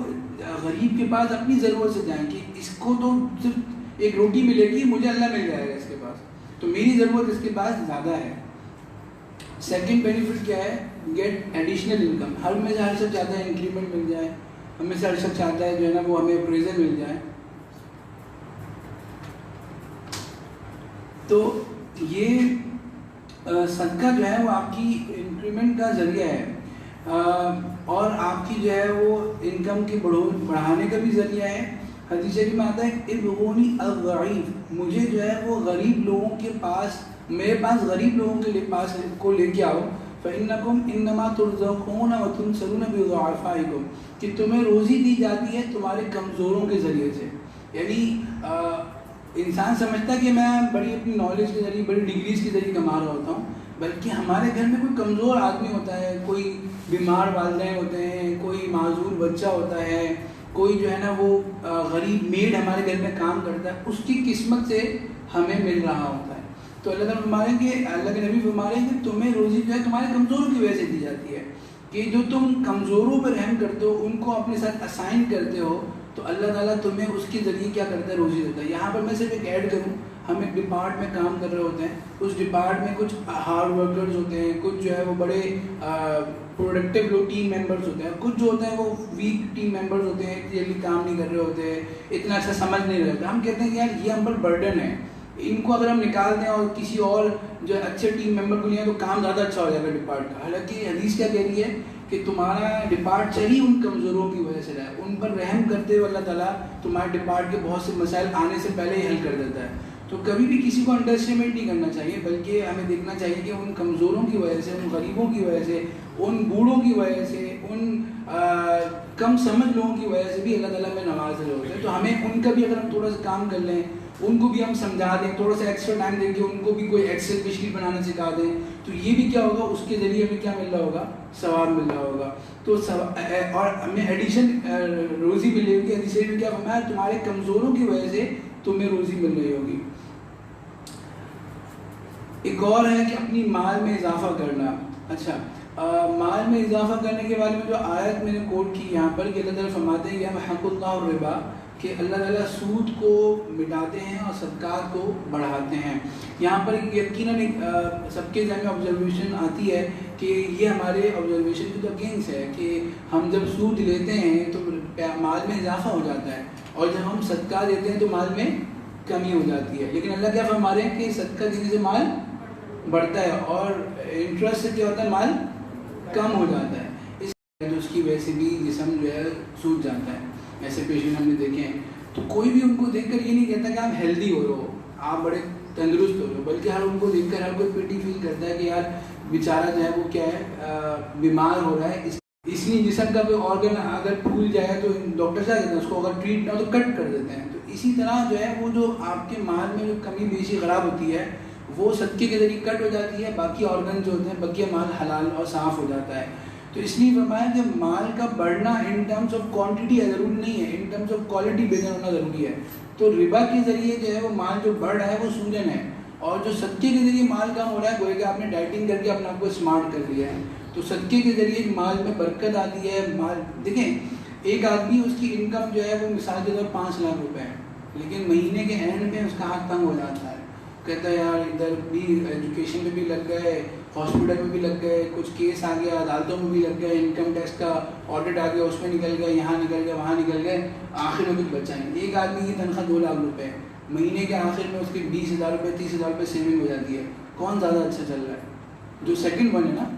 غریب کے پاس اپنی ضرورت سے جائیں کہ اس کو تو صرف ایک روٹی ملے گی، مجھے اللہ مل جائے گا اس کے پاس، تو میری ضرورت اس کے پاس زیادہ ہے۔ سیکنڈ بینیفٹ کیا ہے؟ Get additional income. ہر میں سے ہر شخص چاہتا ہے انکریمنٹ مل جائے، ہم میں سے ہر شخص چاہتا ہے جو ہے نا وہ ہمیں اپریزل مل جائے۔ تو یہ صدقہ جو ہے وہ آپ کی انکریمنٹ کا ذریعہ ہے اور آپ کی جو ہے وہ انکم کی بڑھانے کا بھی ذریعہ ہے۔ حدیث شریف میں آتا ہے ادعونی الضعیف، مجھے جو ہے وہ غریب لوگوں کے پاس، میرے پاس غریب لوگوں کے پاس کو لے کے آؤ فَإِنَّكُمْ إِنَّمَا تُرْزَقُونَ وَتُنْصَرُونَ بِضُعَفَائِكُمْ کہ تمہیں روزی دی جاتی ہے تمہارے کمزوروں کے ذریعے سے. یعنی انسان سمجھتا ہے کہ میں بڑی اپنی نالج کے ذریعے بڑی ڈگریز کے ذریعے کما رہا ہوتا ہوں, بلکہ ہمارے گھر میں کوئی کمزور آدمی ہوتا ہے, کوئی بیمار والدین ہوتے ہیں, کوئی معذور بچہ ہوتا ہے, کوئی جو ہے نا وہ غریب میڈ ہمارے گھر میں کام کرتا ہے, اس کی قسمت سے ہمیں مل رہا ہوتا ہے. تو اللہ تعالیٰ فرمائیں کہ اللہ کے نبی فرمائیں کہ تمہیں روزی جو ہے تمہارے کمزوروں کی وجہ سے دی جاتی ہے, کہ جو تم کمزوروں پر رحم کرتے ہو, ان کو اپنے ساتھ اسائن کرتے ہو, تو اللہ تعالیٰ تمہیں اس کے ذریعے کیا کرتا ہے, روزی دیتا ہے. یہاں پر میں صرف ایک ایڈ کروں, ہم ایک ڈپارٹ میں کام کر رہے ہوتے ہیں, اس ڈپارٹ میں کچھ ہارڈ ورکرز ہوتے ہیں, کچھ جو ہے وہ بڑے پروڈکٹیو لوگ ٹیم ممبرز ہوتے ہیں, کچھ جو ہوتے ہیں وہ ویک ٹیم ممبرز ہوتے ہیں, جلدی کام نہیں کر رہے ہوتے, اتنا اچھا سمجھ نہیں رہے ہوتے. ہم کہتے ہیں کہ یار یہ ہم پر برڈن ہے, ان کو اگر ہم نکال دیں اور کسی اور جو اچھے ٹیم ممبر کو لیں تو کام زیادہ اچھا ہو جائے گا ڈپارٹ کا. حالانکہ حدیث کیا کہہ رہی ہے کہ تمہارا ڈپارٹ چلی ان کمزوروں کی وجہ سے رہا ہے, ان پر رحم کرتے ہوئے اللہ تعالیٰ تمہارے ڈپارٹ کے بہت سے مسائل آنے سے پہلے ہی حل کر دیتا ہے. تو کبھی بھی کسی کو انڈر اسٹیمیٹ نہیں کرنا چاہیے, بلکہ ہمیں دیکھنا چاہیے کہ ان کمزوروں کی وجہ سے, ان غریبوں کی وجہ سے, ان بوڑھوں کی وجہ سے, ان کم سمجھ لوگوں کی وجہ سے بھی اللہ تعالیٰ میں نواز رہے ہوتے ہیں. تو ہمیں ان کا بھی اگر ہم تھوڑا سا کام کر لیں, ان کو بھی ہم سمجھا دیں, تھوڑا سا ایکسٹرا ٹائم دیں کہ ان کو بھی کوئی ایکسل کی شیٹ بنانا سکھا دیں, تو یہ بھی کیا ہوگا, اس کے ذریعے ہمیں کیا مل رہا ہوگا, ثواب مل رہا ہوگا. تو اور ہمیں ایڈیشن روزی ملے گی. حدیث میں کیا فرمایا, تمہارے کمزوروں کی وجہ سے تمہیں روزی مل رہی ہوگی. ایک اور ہے کہ اپنی مال میں اضافہ کرنا. اچھا, مال میں اضافہ کرنے کے بارے میں جو آیت میں نے کوٹ کی یہاں پر, کہ اللہ تعالیٰ فرماتے ہیں یمحق اللہ الربا, کہ اللہ تعالیٰ سود کو مٹاتے ہیں اور صدقات کو بڑھاتے ہیں. یہاں پر یقیناً سب کے ذہن میں آبزرویشن آتی ہے کہ یہ ہمارے آبزرویشن کی تو اگینسٹ ہے کہ ہم جب سود لیتے ہیں تو مال میں اضافہ ہو جاتا ہے, اور جب ہم صدقہ دیتے ہیں تو مال میں کمی ہو جاتی ہے. لیکن اللہ کیا فرما رہے ہیں کہ صدقہ دینے سے مال بڑھتا ہے, اور انٹرسٹ سے کیا ہوتا ہے, مال کم ہو جاتا ہے. اس کی وجہ سے بھی جسم جو ہے سوج جاتا ہے. ایسے پیشنٹ ہم نے دیکھے ہیں. تو کوئی بھی ان کو دیکھ کر یہ نہیں کہتا کہ آپ ہیلدی ہو رہے ہو, آپ بڑے تندرست ہو رہے ہو, بلکہ ہر ان کو دیکھ کر ہر کوئی پیٹی فیل کرتا ہے کہ یار بیچارہ جو ہے وہ کیا ہے, بیمار ہو رہا ہے. اس لیے جسم کا کوئی آرگن اگر پھول جائے تو ڈاکٹر کیا کہتے ہیں, اس کو اگر ٹریٹ نہ ہو تو کٹ کر دیتے ہیں. تو اسی طرح جو ہے وہ جو آپ کے مال میں جو کمی بیشی خراب ہوتی ہے وہ صدقے کے ذریعے کٹ ہو جاتی ہے, باقی آرگن جو ہوتے ہیں بقیہ مال حلال اور صاف ہو جاتا ہے. تو اس لیے فرمایا کہ مال کا بڑھنا ان ٹرمز آف کوانٹٹی ضروری نہیں ہے, ان ٹرمز آف کوالٹی بہتر ہونا ضروری ہے. تو ربا کے ذریعے جو ہے وہ مال جو بڑھ رہا ہے وہ سوجن ہے, اور جو صدقے کے ذریعے مال کم ہو رہا ہے گویا کہ آپ نے ڈائٹنگ کر کے اپنے آپ کو اسمارٹ کر لیا ہے. تو صدقے کے ذریعے مال میں برکت آتی ہے. مال دیکھیں, ایک آدمی اس کی انکم جو ہے وہ مثال کے طور 5 لاکھ روپے ہے, لیکن مہینے کے اینڈ میں اس کا ہاتھ تنگ ہو جاتا ہے, کہتا ہے یار ادھر بھی ایجوکیشن میں بھی لگ گئے, ہاسپٹل میں بھی لگ گئے, کچھ کیس آ گیا, عدالتوں میں بھی لگ گئے, انکم ٹیکس کا آڈٹ آ گیا, اس میں نکل گئے, یہاں نکل گئے, وہاں نکل گئے, آخر میں کچھ بچا نہیں. ایک آدمی کی تنخواہ 2 لاکھ روپے ہے, مہینے کے آخر میں اس کے 20,000 روپے 30,000 روپے سیونگ ہو جاتی ہے. کون زیادہ اچھا چل رہا ہے, جو سیکنڈ ون ہے نا.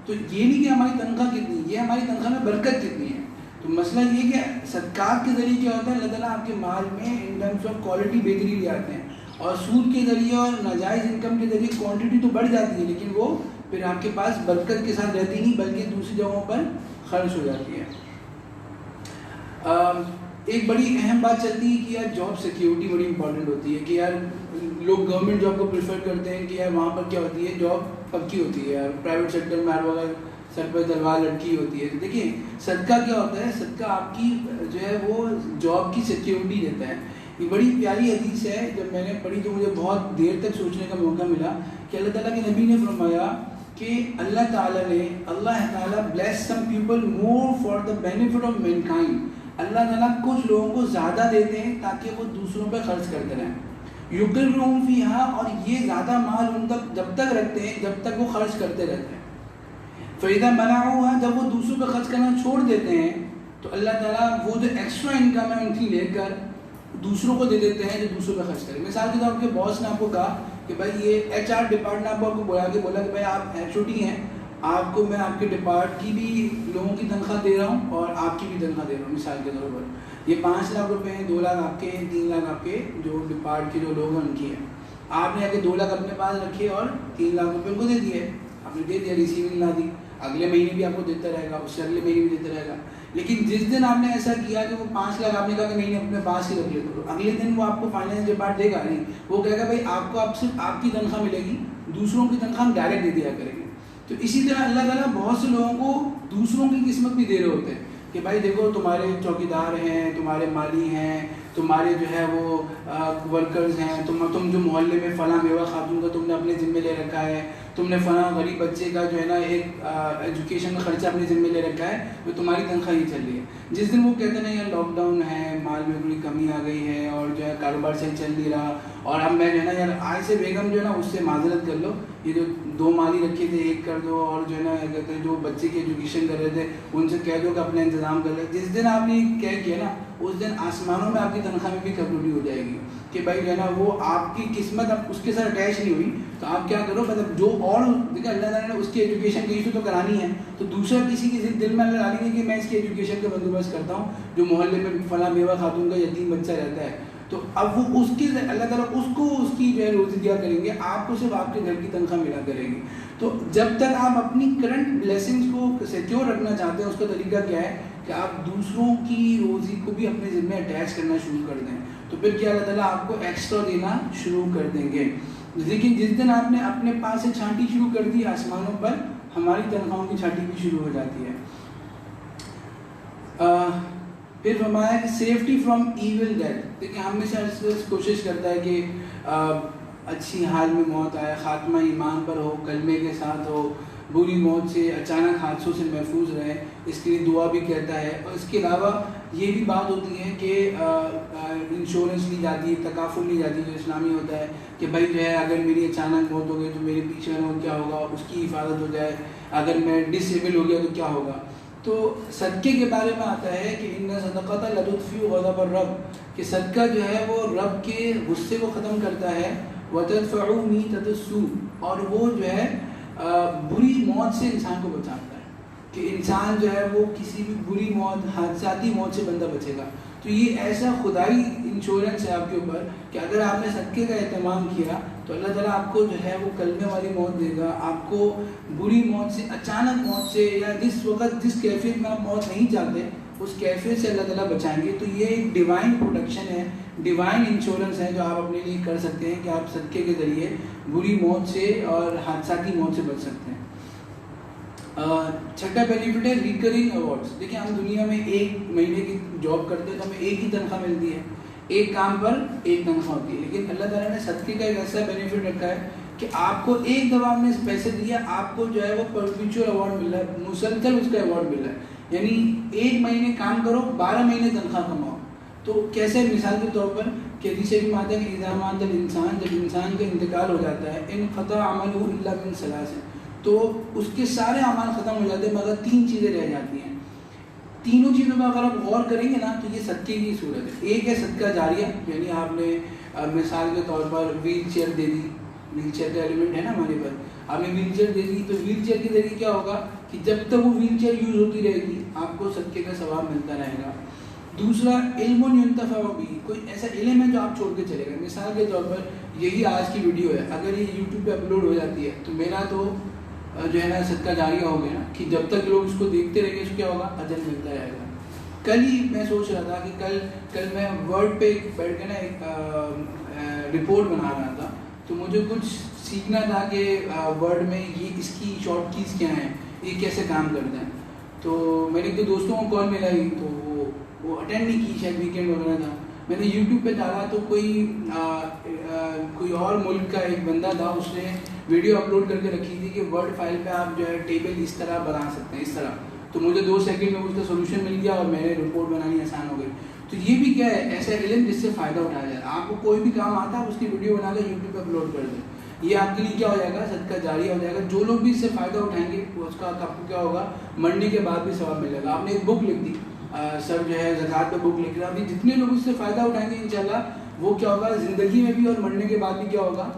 تو یہ نہیں کہ ہماری تنخواہ کتنی, یہ ہماری تنخواہ میں برکت کتنی ہے. تو مسئلہ یہ کہ صدقات کے ذریعے کیا ہوتا ہے, اللہ تعالیٰ آپ کے مال میں ان ٹرمس آف کوالٹی بہتری لے آتے ہیں, اور سود کے ذریعے اور ناجائز انکم کے ذریعے کوانٹٹی تو بڑھ جاتی ہے, لیکن وہ پھر آپ کے پاس برکت کے ساتھ رہتی نہیں بلکہ دوسری جگہوں پر خرچ ہو جاتی ہے. ایک بڑی اہم بات چلتی ہے کہ یار جاب سیکیورٹی بڑی امپورٹنٹ ہوتی ہے, کہ یار لوگ گورنمنٹ جاب کو پریفر کرتے ہیں کہ یار وہاں پر کیا ہوتی ہے, جاب پکی ہوتی ہے. یار پرائیویٹ سیکٹر میں ہر وقت سر پہ تلوار لٹکی ہوتی ہے. دیکھیں صدقہ کیا ہوتا ہے, صدقہ آپ کی جو ہے وہ جاب کی سیکیورٹی دیتا ہے. یہ بڑی پیاری حدیث ہے, جب میں نے پڑھی تو مجھے بہت دیر تک سوچنے کا موقع ملا کہ اللہ تعالیٰ کے نبی نے فرمایا کہ اللہ تعالیٰ bless some people more for the benefit of mankind. اللہ تعالیٰ کچھ لوگوں کو زیادہ دیتے ہیں تاکہ وہ دوسروں پہ خرچ کرتے رہیں. یقرهم فیہا, اور یہ زیادہ مال ان تک جب تک رکھتے ہیں جب تک وہ خرچ کرتے رہتے ہیں. فَإِذَا مَنَعُوهَا, جب وہ دوسروں پہ خرچ کرنا چھوڑ دیتے ہیں تو اللہ تعالیٰ وہ جو ایکسٹرا انکم ہے ان کی لے کر دوسروں کو دے دیتے ہیں جو دوسروں پہ خرچ کریں. مثال کے طور پہ باس نے آپ کو کہا کہ بھائی یہ HR ڈپارٹمنٹ آپ کو بولا کہ بھائی آپ HOD ہیں, آپ کو میں آپ کے ڈپارٹ کی بھی لوگوں کی تنخواہ دے رہا ہوں اور آپ کی بھی تنخواہ دے رہا ہوں. مثال کے طور پر یہ 5 لاکھ روپے ہیں, 2 لاکھ آپ کے ہیں, 3 لاکھ آپ کے جو ڈپارٹ کے جو لوگ ہیں ان کی ہیں. آپ نے آگے 2 لاکھ اپنے پاس رکھے اور 3 لاکھ روپے ان کو دے دیے. آپ نے دے دیا، ریسیونگ لا دی، اگلے مہینے بھی آپ کو دیتا رہے گا، اس سے اگلے مہینے بھی دیتا رہے گا. لیکن جس دن آپ نے ایسا کیا کہ وہ 5 لاکھ آپ نے کہا کہ نہیں اپنے پاس ہی رکھ لے کرو، اگلے دن وہ آپ کو فائنینس ڈپارٹ دے گا نہیں، وہ کہے گا بھائی آپ کو اب صرف آپ کی تنخواہ ملے گی، دوسروں کی تنخواہ ہم ڈائریکٹ دے دیا کریں گے. تو اسی طرح اللہ تعالیٰ بہت سے لوگوں کو دوسروں کی قسمت بھی دے رہے ہوتے ہیں کہ بھائی دیکھو تمہارے چوکیدار ہیں، تمہارے مالی ہیں، تمہارے جو ہے وہ ورکرز ہیں، تم جو محلے میں فلاں بیوہ خاتون کا تم نے اپنے ذمے لے رکھا ہے، تم نے فلاں غریب بچے کا جو ہے نا ایک ایجوکیشن کا خرچہ اپنے ذمے لے رکھا ہے، وہ تمہاری تنخواہ ہی چل رہی ہے. جس دن وہ کہتے ہیں نا یار لاک ڈاؤن ہے، مال میں بڑی کمی آ گئی ہے اور جو ہے کاروبار صحیح چل نہیں رہا، اور اب میں جو ہے نا یار آج سے بیگم جو ہے نا اس سے معذرت کر لو، یہ جو 2 مالی رکھے تھے 1 کر دو، اور جو ہے نا کہتے ہیں جو بچے کی ایجوکیشن کر رہے تھے ان سے کہہ دو کہ اپنا انتظام کر لیں. جس دن آپ نے کہہ کیا نا اس دن آسمانوں میں آپ کی تنخواہ میں بھی کٹوتی ہو جائے گی کہ بھائی جو ہے نا وہ آپ کی قسمت اب اس کے ساتھ اٹیچ نہیں ہوئی. تو آپ کیا کرو مطلب جو اور دیکھیں اللہ تعالیٰ نے اس کی ایجوکیشن کی تو کرانی ہے، تو دوسرا کسی کے دل میں اللہ ڈالیں گے کہ میں اس کی ایجوکیشن کا بندوبست کرتا ہوں، جو محلے میں فلاں بیوہ خاتون کا یتیم بچہ رہتا ہے، تو اب وہ اس کی اللہ تعالیٰ اس کو اس کی جو ہے روزی دیا کریں گے، آپ کو صرف آپ کے گھر کی تنخواہ ملا کرے گی. تو جب تک آپ اپنی کرنٹ بلیسنگس کو سیکیور رکھنا چاہتے ہیں، اس کا طریقہ کیا ہے کہ آپ دوسروں کی روزی کو بھی اپنے ذمہ اٹیچ کرنا شروع کر دیں، تو پھر کیا اللہ تعالیٰ آپ کو ایکسٹرا دینا شروع کر دیں گے. لیکن جس دن آپ نے اپنے پاس سے چھانٹی شروع کر دی آسمانوں پر، ہماری تنخواہوں کی چھانٹی بھی شروع ہو جاتی ہے. پھر فرمایا کہ سیفٹی فرام ایول ڈیتھ. دیکھیں ہم میں سے کوشش کرتا ہے کہ اچھی حال میں موت آئے، خاتمہ ایمان پر ہو، کلمے کے ساتھ ہو، بری موت سے، اچانک حادثوں سے محفوظ رہے، اس کے لیے دعا بھی کہتا ہے. اور اس کے علاوہ یہ بھی بات ہوتی ہے کہ انشورنس لی جاتی ہے، تکافل لی جاتی ہے جو اسلامی ہوتا ہے کہ بھائی جو ہے اگر میری اچانک موت ہو گئی تو میرے پیچھے والوں کیا ہوگا، اس کی حفاظت ہو جائے، اگر میں ڈس ایبل ہو گیا تو کیا ہوگا. تو صدقے کے بارے میں آتا ہے کہ ان صدقۃ لتطفئ غضب الرب، کہ صدقہ جو ہے وہ رب کے غصے کو ختم کرتا ہے، وتدفع میتۃ السوء، اور وہ جو ہے بری موت سے انسان کو بچاتا ہے کہ انسان جو ہے وہ کسی بھی بری موت، حادثاتی موت سے بندہ بچے گا. تو یہ ایسا خدائی انشورنس ہے آپ کے اوپر کہ اگر آپ نے صدقے کا اہتمام کیا تو اللہ تعالیٰ آپ کو جو ہے وہ کلمے والی موت دے گا، آپ کو بری موت سے، اچانک موت سے، یا جس وقت جس کیفیت میں آپ موت نہیں چاہتے اس کیفیت سے اللہ تعالیٰ بچائیں گے. تو یہ ایک ڈیوائن پروٹیکشن ہے، ڈیوائن انشورنس ہے جو آپ اپنے لیے کر سکتے ہیں کہ آپ صدقے کے ذریعے بری موت سے اور حادثاتی موت سے بچ سکتے ہیں. چھٹا بینیفٹ ہے ریکرنگ ایوارڈس. دیکھیں ہم دنیا میں 1 مہینے کی جاب کرتے ہیں تو ہمیں ایک ہی تنخواہ ملتی ہے، ایک کام پر ایک تنخواہ ہوتی ہے. لیکن اللہ تعالیٰ نے صدقے کا ایک ایسا بینیفٹ رکھا ہے کہ آپ کو ایک دفعہ آپ نے پیسے دیا، آپ کو جو ہے وہ پرپیچوئل ایوارڈ مل رہا ہے، مسلسل اس کا ایوارڈ مل رہا ہے. یعنی 1 مہینے کام کرو، 12 مہینے تنخواہ کماؤ. تو کیسے؟ مثال کے طور پر کہ حدیث شریف میں آتا ہے کہ اذا مات الانسان، جب انسان کا انتقال ہو جاتا ہے، انقطع عملہ الا من ثلاث، تو اس کے سارے اعمال ختم ہو جاتے ہیں مگر 3 چیزیں رہ جاتی ہیں. تینوں چیزوں میں اگر آپ غور کریں گے نا تو یہ صدقے کی صورت ہے. ایک ہے صدقہ جاریہ، یعنی آپ نے مثال کے طور پر ویل چیئر دے دی، ویل چیئر کا ایلیمنٹ ہے نا ہمارے پاس، آپ نے ویل چیئر دے دی تو ویل چیئر کے ذریعے کیا ہوگا کہ جب تک وہ ویل چیئر یوز ہوتی رہے گی آپ کو صدقے کا ثواب ملتا رہے گا. دوسرا علم ينتفع به، کوئی ایسا علم ہے جو آپ چھوڑ کے چلے گئے. مثال کے طور پر یہی آج کی ویڈیو ہے، اگر یہ یوٹیوب پہ اپلوڈ ہو جاتی ہے تو میرا تو جو ہے نا صدقہ جاریہ ہو گیا نا، کہ جب تک لوگ اس کو دیکھتے رہیں گے اس کو کیا ہوگا، اجر ملتا رہے گا. کل ہی میں سوچ رہا تھا کہ کل میں ورڈ پہ بیٹھ کے نا ایک رپورٹ بنا رہا تھا، تو مجھے کچھ سیکھنا تھا کہ ورڈ میں یہ اس کی شارٹ کیز کیا ہیں، یہ کیسے کام کرتے ہیں. تو میرے ایک دو دوستوں کو کال ملائی تو وہ اٹینڈ نہیں کی، شاید ویکینڈ وغیرہ تھا. میں نے یوٹیوب پہ ڈالا تو کوئی اور ملک کا ایک بندہ تھا، اس نے ویڈیو اپلوڈ کر کے رکھی تھی کہ ورڈ فائل پہ آپ جو ہے ٹیبل اس طرح بنا سکتے ہیں، اس طرح. تو مجھے 2 سیکنڈ میں اس کا سولوشن مل گیا اور میں نے رپورٹ بنانی آسان ہو گئی. تو یہ بھی کیا ہے، ایسا علم جس سے فائدہ اٹھایا جائے. آپ کو کوئی بھی کام آتا ہے اس کی ویڈیو بنا کے یوٹیوب پہ اپلوڈ کر دیں، یہ آپ کے لیے کیا ہو جائے گا، صدقہ جاریہ ہو جائے گا. جو لوگ بھی اس سے فائدہ اٹھائیں گے اس کا آپ کو کیا ہوگا، مرنے کے بعد بھی ثواب ملے گا. آپ نے ایک بک لکھ دی، سر جو ہے زکوٰۃ پہ بک لکھ رہا، ابھی جتنے لوگ اس سے فائدہ اٹھائیں گے انشاءاللہ وہ کیا ہوگا، زندگی میں بھی اور مرنے کے بعد بھی کیا ہوگا،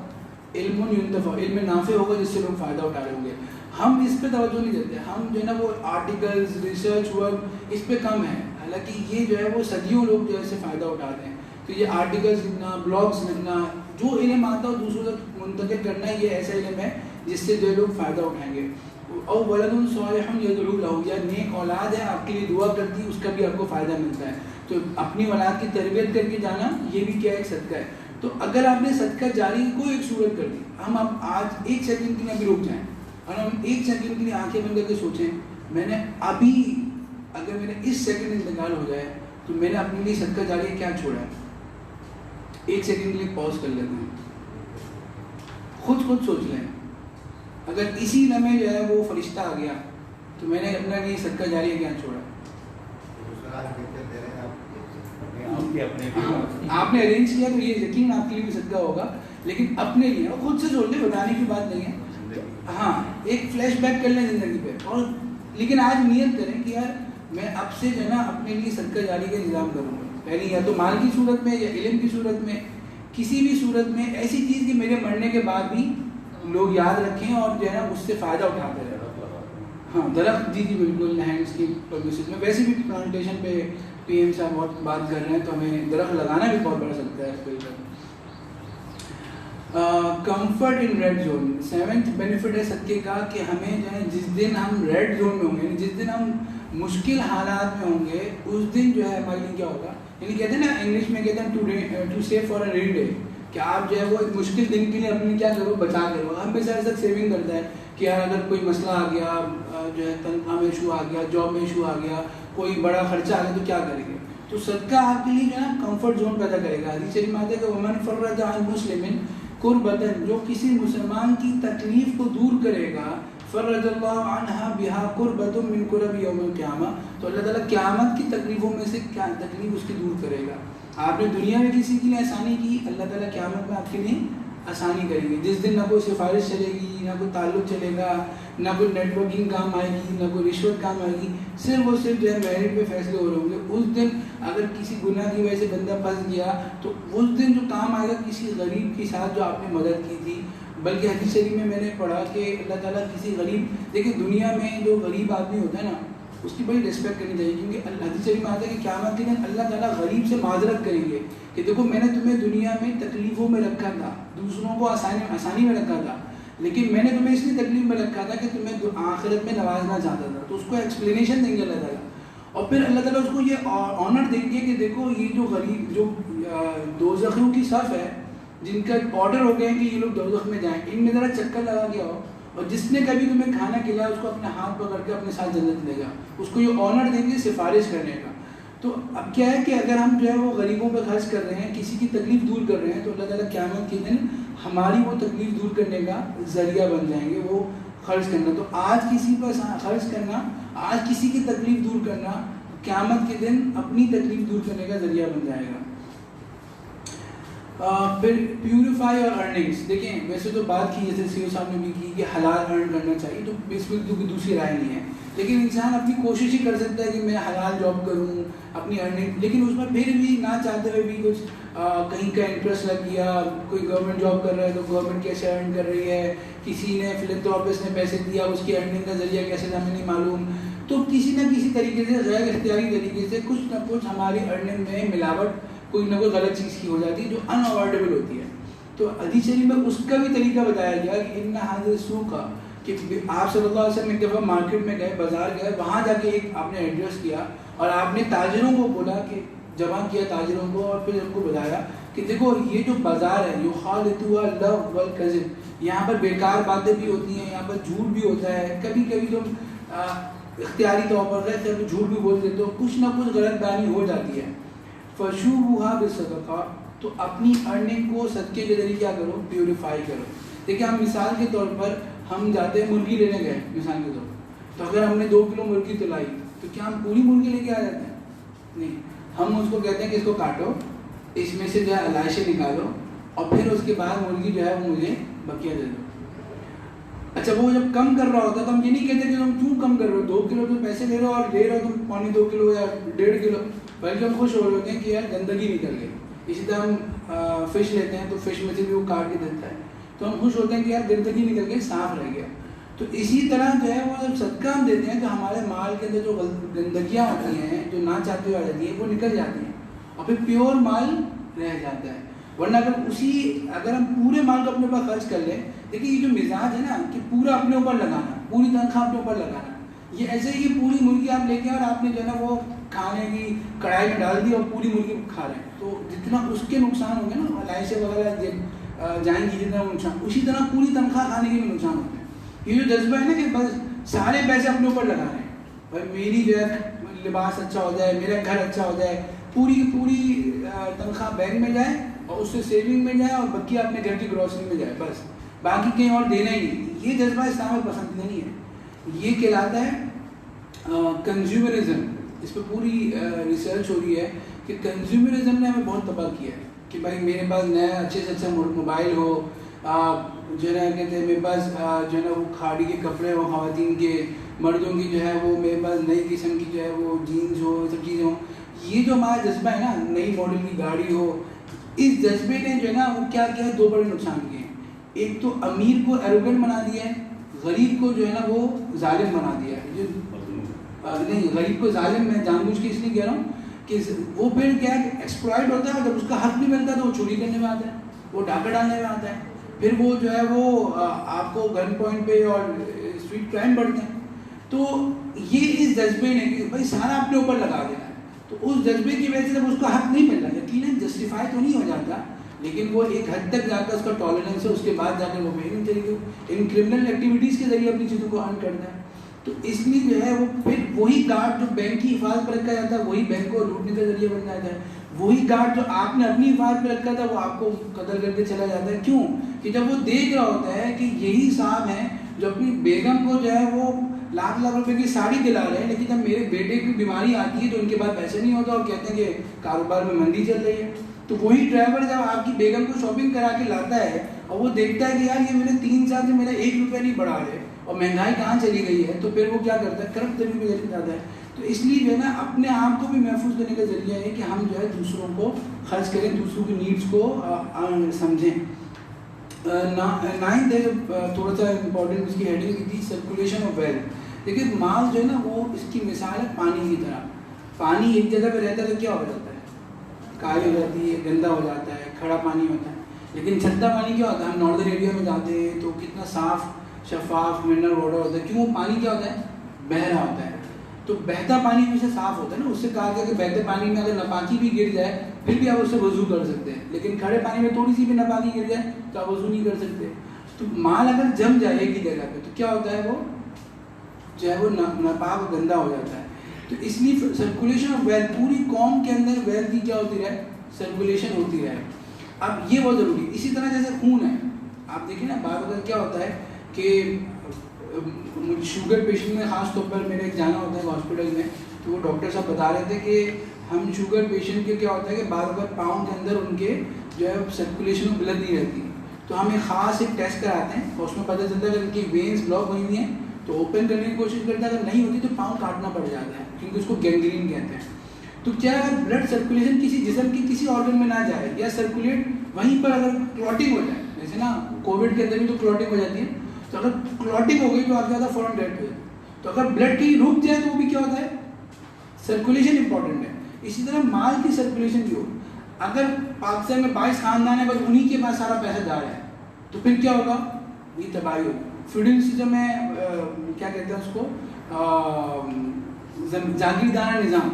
علم ينتفع، علم نافع ہوگا جس سے لوگ فائدہ اٹھا رہے ہوں گے. ہم اس پہ توجہ نہیں دیتے، ہم جو ہے نا وہ آرٹیکلز، ریسرچ ورک اس پہ کم ہے. حالانکہ یہ جو ہے وہ صدیوں لوگ جو ہے اس سے فائدہ اٹھاتے ہیں. تو یہ آرٹیکلز لکھنا، بلاگز لکھنا، جو علم آتا ہے دوسروں تک منتقل کرنا، یہ ایسا علم ہے جس سے جو لوگ فائدہ اٹھائیں گے. اور ولد صالح یدعو لہ, یا نیک اولاد ہے آپ کے لیے دعا کرتی ہے, اس کا بھی آپ کو فائدہ ملتا ہے. تو اپنی اولاد کی تربیت کر کے جانا یہ بھی کیا ایک صدقہ ہے. تو اگر آپ نے صدقہ جاری کو ایک صورت کر دی, ہم اب آج ایک سیکنڈ کے لیے ابھی رک جائیں اور ہم ایک سیکنڈ کے لیے آنکھیں بند کر کے سوچیں, میں نے ابھی اگر میرا اس سیکنڈ انتقال ہو جائے تو میں نے اپنے لیے صدقہ جاری کیا چھوڑا ہے. ایک سیکنڈ کے لیے پاز کر لیتے ہیں, خود سوچ لیں. اگر اسی لمحے جو ہے وہ فرشتہ آ گیا تو میں نے اپنا لیے صدقہ جاری کیا چھوڑا. آپ نے ارینج کیا تو یہ یقین آپ کے لیے بھی صدقہ ہوگا, لیکن اپنے لیے خود سے سوچ لیں, بتانے کی بات نہیں ہے. ہاں ایک فلیش بیک کر لیں زندگی پہ, اور لیکن آج نیت کریں کہ یار میں اب سے جو ہے نا اپنے لیے صدقہ جاری کا انتظام کروں گا. پہلے یا تو مال کی صورت میں یا علم کی صورت میں, کسی بھی صورت میں ایسی چیز کہ میرے مرنے کے بعد بھی لوگ یاد رکھیں اور جو ہے نا اس سے فائدہ اٹھاتے رہیں. ہاں درخت, جی بالکل ہینڈس کی پرمیسز میں ویسے بھی پلانٹیشن پہ پی ایم صاحب بہت بات کر رہے ہیں, تو ہمیں درخت لگانا بھی بہت بڑھ سکتا ہے اس پہ. Comfort in red zone, 7th benefit ہے صدقے کا کہ ہمیں جو ہے جس دن ہم ریڈ زون میں ہوں گے, جس دن ہم مشکل حالات میں ہوں گے, اس دن جو ہے ہمارے لیے کیا ہوگا. یعنی کہتے ہیں نا انگلش میں کہتے ہیں to save for a rainy day, کہ آپ جو ہے وہ ایک مشکل دن کے لیے اپنے کیا کرو, بچا کرو. ہم پہ سارے تک سیونگ کرتا ہے کہ یار اگر کوئی مسئلہ آ گیا, جو ہے تنخواہ میں ایشو آ گیا, جاب میں ایشو آ گیا, کوئی بڑا خرچہ آ گیا تو کیا کریں گے. تو صدقہ آپ کے لیے جو ہے نا کمفرٹ زون پیدا کرے گا. حدیث شریف میں آتا ہے کہ ومن فرج عن مسلم کربۃ, جو کسی مسلمان کی تکلیف کو دور کرے گا, فرج اللہ عنہا بہا کربۃ من کرب یوم القیامہ, تو اللہ تعالیٰ قیامت کی تکلیفوں میں سے کیا تکلیف اس کی دور کرے گا. آپ نے دنیا میں کسی کے لیے آسانی کی, اللہ تعالیٰ قیامت میں آپ کے لیے آسانی کریں گے. جس دن نہ کوئی سفارش چلے گی, نہ کوئی تعلق چلے گا, نہ کوئی نیٹ ورکنگ کام آئے گی, نہ کوئی رشوت کام آئے گی, صرف اور صرف جو ہے میرٹ پہ فیصلے ہو رہے ہوں گے. اس دن اگر کسی گناہ کی وجہ سے بندہ پھنس گیا تو اس دن جو کام آئے گا کسی غریب کے ساتھ جو آپ نے مدد کی تھی. بلکہ حدیث شریف میں نے پڑھا کہ اللہ تعالیٰ کسی غریب, دیکھیں دنیا میں جو غریب آدمی ہوتا ہے نا اس کی بڑی رسپیکٹ کرنی چاہیے, کیونکہ حدیث شریف میں آتا ہے کہ قیامت کے دن اللہ تعالیٰ غریب سے معذرت کریں گے کہ دیکھو میں نے تمہیں دنیا میں تکلیفوں میں رکھا تھا, دوسروں کو آسانی میں رکھا تھا, لیکن میں نے تمہیں اس لیے تکلیف میں رکھا تھا کہ تمہیں آخرت میں نوازنا چاہتا تھا. تو اس کو ایکسپلینیشن دیں گے اللہ تعالیٰ, اور پھر اللہ تعالیٰ اس کو یہ آنر دیں گے کہ دیکھو یہ جو غریب جو دوزخیوں کی صف ہے, جن کا آرڈر ہو گیا ہے کہ یہ لوگ دوزخ میں جائیں, ان میں ذرا چکر لگا کے آؤ, اور جس نے کبھی تمہیں کھانا کھلایا اس کو اپنے ہاتھ پکڑ کے اپنے ساتھ جنت لے جا. اس کو یہ آنر دیں گے سفارش کرنے کا. تو اب کیا ہے کہ اگر ہم جو ہے وہ غریبوں پہ خرچ کر رہے ہیں, کسی کی تکلیف دور کر رہے ہیں, تو اللہ تعالیٰ قیامت کے دن ہماری وہ تکلیف دور کرنے کا ذریعہ بن جائیں گے, وہ خرچ کرنا. تو آج کسی پر خرچ کرنا, آج کسی کی تکلیف دور کرنا, قیامت کے دن اپنی تکلیف دور کرنے کا ذریعہ بن جائے گا. پھر پیوریفائی اور ارننگس, دیکھیں ویسے تو بات کی جیسے سی او صاحب نے بھی کی کہ حلال ارن کرنا چاہیے, تو اس میں دوسری رائے نہیں ہے, لیکن انسان اپنی کوشش ہی کر سکتا ہے کہ میں حلال جاب کروں اپنی ارننگ, لیکن اس میں پھر بھی نہ چاہتے ہوئے بھی کچھ کہیں کا انٹرسٹ لگ گیا, کوئی گورنمنٹ جاب کر رہا ہے تو گورنمنٹ کیسے ارن کر رہی ہے, کسی نے فلنتھراپسٹ نے پیسے دیا اس کی ارننگ کا ذریعہ کیسے ہمیں نہیں معلوم. تو کسی نہ کسی طریقے سے غیر اختیاری طریقے سے کچھ نہ کچھ ہماری ارننگ میں ملاوٹ کوئی نہ کوئی غلط چیز کی ہو جاتی ہے جو ان اوائڈیبل ہوتی ہے. تو حدیث شریف میں اس کا بھی طریقہ بتایا گیا کہ ان حاضر سوق کا, کہ آپ صلی اللہ علیہ وسلم ایک دفعہ مارکیٹ میں گئے, بازار گئے, وہاں جا کے ایک آپ نے ایڈریس کیا اور آپ نے تاجروں کو بولا کہ جمع کیا تاجروں کو, اور پھر ان کو بتایا کہ دیکھو یہ جو بازار ہے یخالطها اللغو والکذب, یہاں پر بیکار باتیں بھی ہوتی ہیں, یہاں پر جھوٹ بھی ہوتا ہے, کبھی کبھی تم اختیاری طور پر غیر جھوٹ بھی بول دیتے ہو, کچھ نہ کچھ غلط بیانی ہو جاتی ہے. فشوبوها بالصدقہ, تو اپنی ارننگ کو صدقے کے ذریعے کیا کرو, پیوریفائی کرو. دیکھیں ہم مثال کے طور پر ہم جاتے ہیں مرغی لینے گئے مثال کے طور پر, تو اگر ہم نے 2 کلو مرغی تلائی تو کیا ہم پوری مرغی لے کے آ جاتے ہیں؟ نہیں, ہم اس کو کہتے ہیں کہ اس کو کاٹو, اس میں سے جو ہے علائشیں نکالو, اور پھر اس کے بعد مرغی جو ہے وہ مجھے بقیہ دے دو. اچھا وہ جب کم کر رہا ہوتا ہے تو ہم یہ نہیں کہتے کہ تم کیوں کم کر رہے ہو, 2 کلو تو پیسے لے رہے ہو اور لے رہے ہو تم 2.25 کلو یا 1.5 کلو, بلکہ ہم خوش ہو رہے ہوتے ہیں کہ یار گندگی نکل گئی. اسی طرح ہم فش لیتے ہیں تو فش میں سے بھی وہ کاٹ کے دیتا ہے, تو ہم خوش ہوتے ہیں کہ یار گندگی نکل گئی, صاف رہ گیا. تو اسی طرح جو ہے وہ جب صدقہ ہم دیتے ہیں تو ہمارے مال کے اندر جو گندگیاں ہوتی ہیں, جو نہ چاہتے ہوئے آ جاتی ہیں, وہ نکل جاتی ہیں اور پھر پیور مال رہ جاتا ہے. ورنہ اگر ہم پورے مال کو اپنے پاس خرچ کر لیں دیکھیے یہ جو مزاج ہے نا کہ پورا اپنے اوپر لگانا, پوری تنخواہ اپنے اوپر لگانا, یہ ایسے ہی کہ پوری مرغی آپ لے کے اور آپ نے جو ہے نا وہ کھانے کی کڑھائی میں ڈال دی اور پوری مرغی کھا رہے ہیں, تو جتنا اس کے نقصان ہوں گے نا لائسیں وغیرہ جائیں گی جتنا نقصان, اسی طرح پوری تنخواہ کھانے کے بھی نقصان ہوتے ہیں. یہ جو جذبہ ہے نا کہ بس سارے پیسے اپنے اوپر لگا رہے ہیں, بھائی میری جو ہے لباس اچھا ہو جائے, میرا گھر اچھا ہو جائے, پوری کی پوری تنخواہ بینک میں جائے اور اس سے سیونگ میں جائے اور باقی اپنے گھر کی گروسری میں جائے, بس باقی کہیں اور دینا ہی نہیں. یہ جذبہ اسلام میں پسند نہیں ہے. یہ کہلاتا ہے کنزیومرزم. اس پہ پوری ریسرچ ہو رہی ہے کہ کنزیومرزم نے ہمیں بہت تباہ کیا ہے کہ بھائی میرے پاس نیا اچھے سے اچھا موبائل ہو, جو ہے نا کہتے ہیں میرے پاس جو ہے نا وہ کھاڑی کے کپڑے ہو خواتین کے, مردوں کی جو ہے وہ میرے پاس نئی قسم کی جو ہے وہ جینز ہو, یہ سب چیزیں ہوں. یہ جو ہمارا جذبہ ہے نا نئی ماڈل کی گاڑی ہو, اس جذبے نے جو ہے نا وہ کیا کیا ہے, دو بڑے نقصان کیے ہیں. ایک تو امیر کو ایروگنٹ بنا دیا ہے, غریب کو جو ہے نا وہ ظالم بنا دیا ہے. نہیں, غریب کو ظالم میں جان بوجھ کے اس لیے کہہ رہا ہوں کہ وہ پھر کیا ہے ایکسپلائٹ ہوتا ہے, جب اس کا حق نہیں ملتا تو وہ چوری کرنے میں آتا ہے, وہ ڈاکہ ڈالنے میں آتا ہے, پھر وہ جو ہے وہ آپ کو گن پوائنٹ پہ اور اسٹریٹ کرائم بڑھتے ہیں. تو یہ اس جذبے نے کہ بھائی سارا اپنے اوپر لگا دینا ہے, تو اس جذبے کی وجہ سے جب اس کو حق نہیں مل رہا, یقیناً جسٹیفائی تو نہیں ہو جاتا, لیکن وہ ایک حد تک جا کر اس کا ٹالرنس ہے, اس کے بعد جا کر وہ پیمنٹ چاہیے ان کرمنل ایکٹیویٹیز کے ذریعے اپنی چیزوں کو ارن کرتا ہے. تو اس لیے جو ہے وہ پھر وہی گارڈ جو بینک کی حفاظت پہ رکھا جاتا ہے وہی بینک کو لوٹنے کا ذریعہ بن جاتا ہے. وہی گارڈ جو آپ نے اپنی حفاظت پہ رکھا تھا وہ آپ کو قتل کر کے چلا جاتا ہے. کیوں کہ جب وہ دیکھ رہا ہوتا ہے کہ یہی صاحب ہیں جو اپنی بیگم کو جو ہے وہ لاکھ لاکھ روپے کی ساڑی دلا رہے ہیں, لیکن جب میرے بیٹے کی بیماری آتی ہے تو ان کے پاس پیسے نہیں ہوتا اور کہتے ہیں کہ کاروبار میں مندی چل رہی ہے. تو وہی ڈرائیور جب آپ کی بیگم کو شاپنگ کرا کے لاتا ہے اور وہ دیکھتا ہے کہ یار یہ میرے 3 سال سے میرا 1 روپیہ نہیں بڑھا رہے اور مہنگائی کہاں چلی گئی ہے, تو پھر وہ کیا کرتا ہے, کرپٹ طریقے میں چلے جاتا ہے. تو اس لیے جو ہے نا اپنے آپ کو بھی محفوظ کرنے کا ذریعہ ہے کہ ہم جو ہے دوسروں کو خرچ کریں, دوسروں کی نیڈس کو سمجھیں. 9th ہے جو تھوڑا سا امپورٹنٹ اس کی ہیڈنگ کی تھی, سرکولیشن آف ویلتھ. دیکھیے مال جو ہے نا وہ اس کی مثال ہے پانی کی طرح. پانی ایک جگہ پہ رہتا ہے تو کیا ہو جاتا ہے, کالی ہو جاتی ہے, گندا ہو جاتا ہے, کھڑا پانی ہوتا ہے. لیکن چھتا پانی کیا ہوتا ہے, ہم ناردرن ایریا میں جاتے ہیں تو کتنا صاف شفاف منرل واٹر ہوتا ہے. کیوں, پانی کیا ہوتا ہے, بہہ رہا ہوتا ہے. تو بہتا پانی ہمیشہ صاف ہوتا ہے نا, اس سے کہا گیا کہ بہتے پانی میں اگر ناپاکی بھی گر جائے پھر بھی آپ اس سے وضو کر سکتے ہیں, لیکن کھڑے پانی میں تھوڑی سی بھی ناپاکی گر جائے تو آپ وضو نہیں کر سکتے. تو مال اگر جم جائے ایک ہی جگہ پہ تو کیا ہوتا ہے, وہ جو ہے وہ ناپاک گندا ہو جاتا ہے. تو اس لیے سرکولیشن آف ویلتھ, پوری قوم کے اندر ویلتھ کی کیا ہوتی رہے, سرکولیشن ہوتی رہے. اب یہ بہت ضروری ہے. اسی طرح جیسے خون ہے, آپ دیکھیں نا بعض اوقات کیا ہوتا ہے کہ شوگر پیشنٹ میں خاص طور پر میرے ایک جانا ہوتا ہے ہاسپٹل میں, تو وہ ڈاکٹر صاحب بتا رہے تھے کہ ہم شوگر پیشنٹ کے کیا ہوتا ہے کہ بعض اوقات پاؤں کے اندر ان کے جو ہے سرکولیشن میں بلڈ نہیں رہتی, تو ہم ایک خاص ایک ٹیسٹ کراتے ہیں اور اس میں پتہ چلتا ہے کہ ان کی وینس بلاک ہوئی ہوئی ہیں تو اوپن کرنے کی کوشش کرتا ہے, اگر نہیں ہوتی تو پاؤں کاٹنا پڑ جاتا ہے کیونکہ اس کو گینگرین کہتے ہیں. تو کیا اگر بلڈ سرکولیشن کسی جسم کی کسی آرگن میں نہ جائے یا سرکولیٹ وہیں پر اگر کلوٹنگ ہو جائے, جیسے نا کووڈ کے اندر بھی تو کلوٹنگ ہو جاتی ہے, تو اگر کلوٹنگ ہو گئی تو آپ زیادہ فوراً ڈیتھ ہو جائے. تو اگر بلڈ کہیں رک جائے تو وہ بھی کیا ہوتا ہے, سرکولیشن امپورٹنٹ ہے. اسی طرح مال کی سرکولیشن بھی ہو, اگر پاکستان میں 22 خاندان ہے بس انہی کے پاس سارا پیسہ جا رہا ہے تو پھر کیا ہوگا, یہ تباہی ہوگی. فیوڈل سسٹم میں کیا کہتے ہیں اس کو, جاگیردارانہ نظام,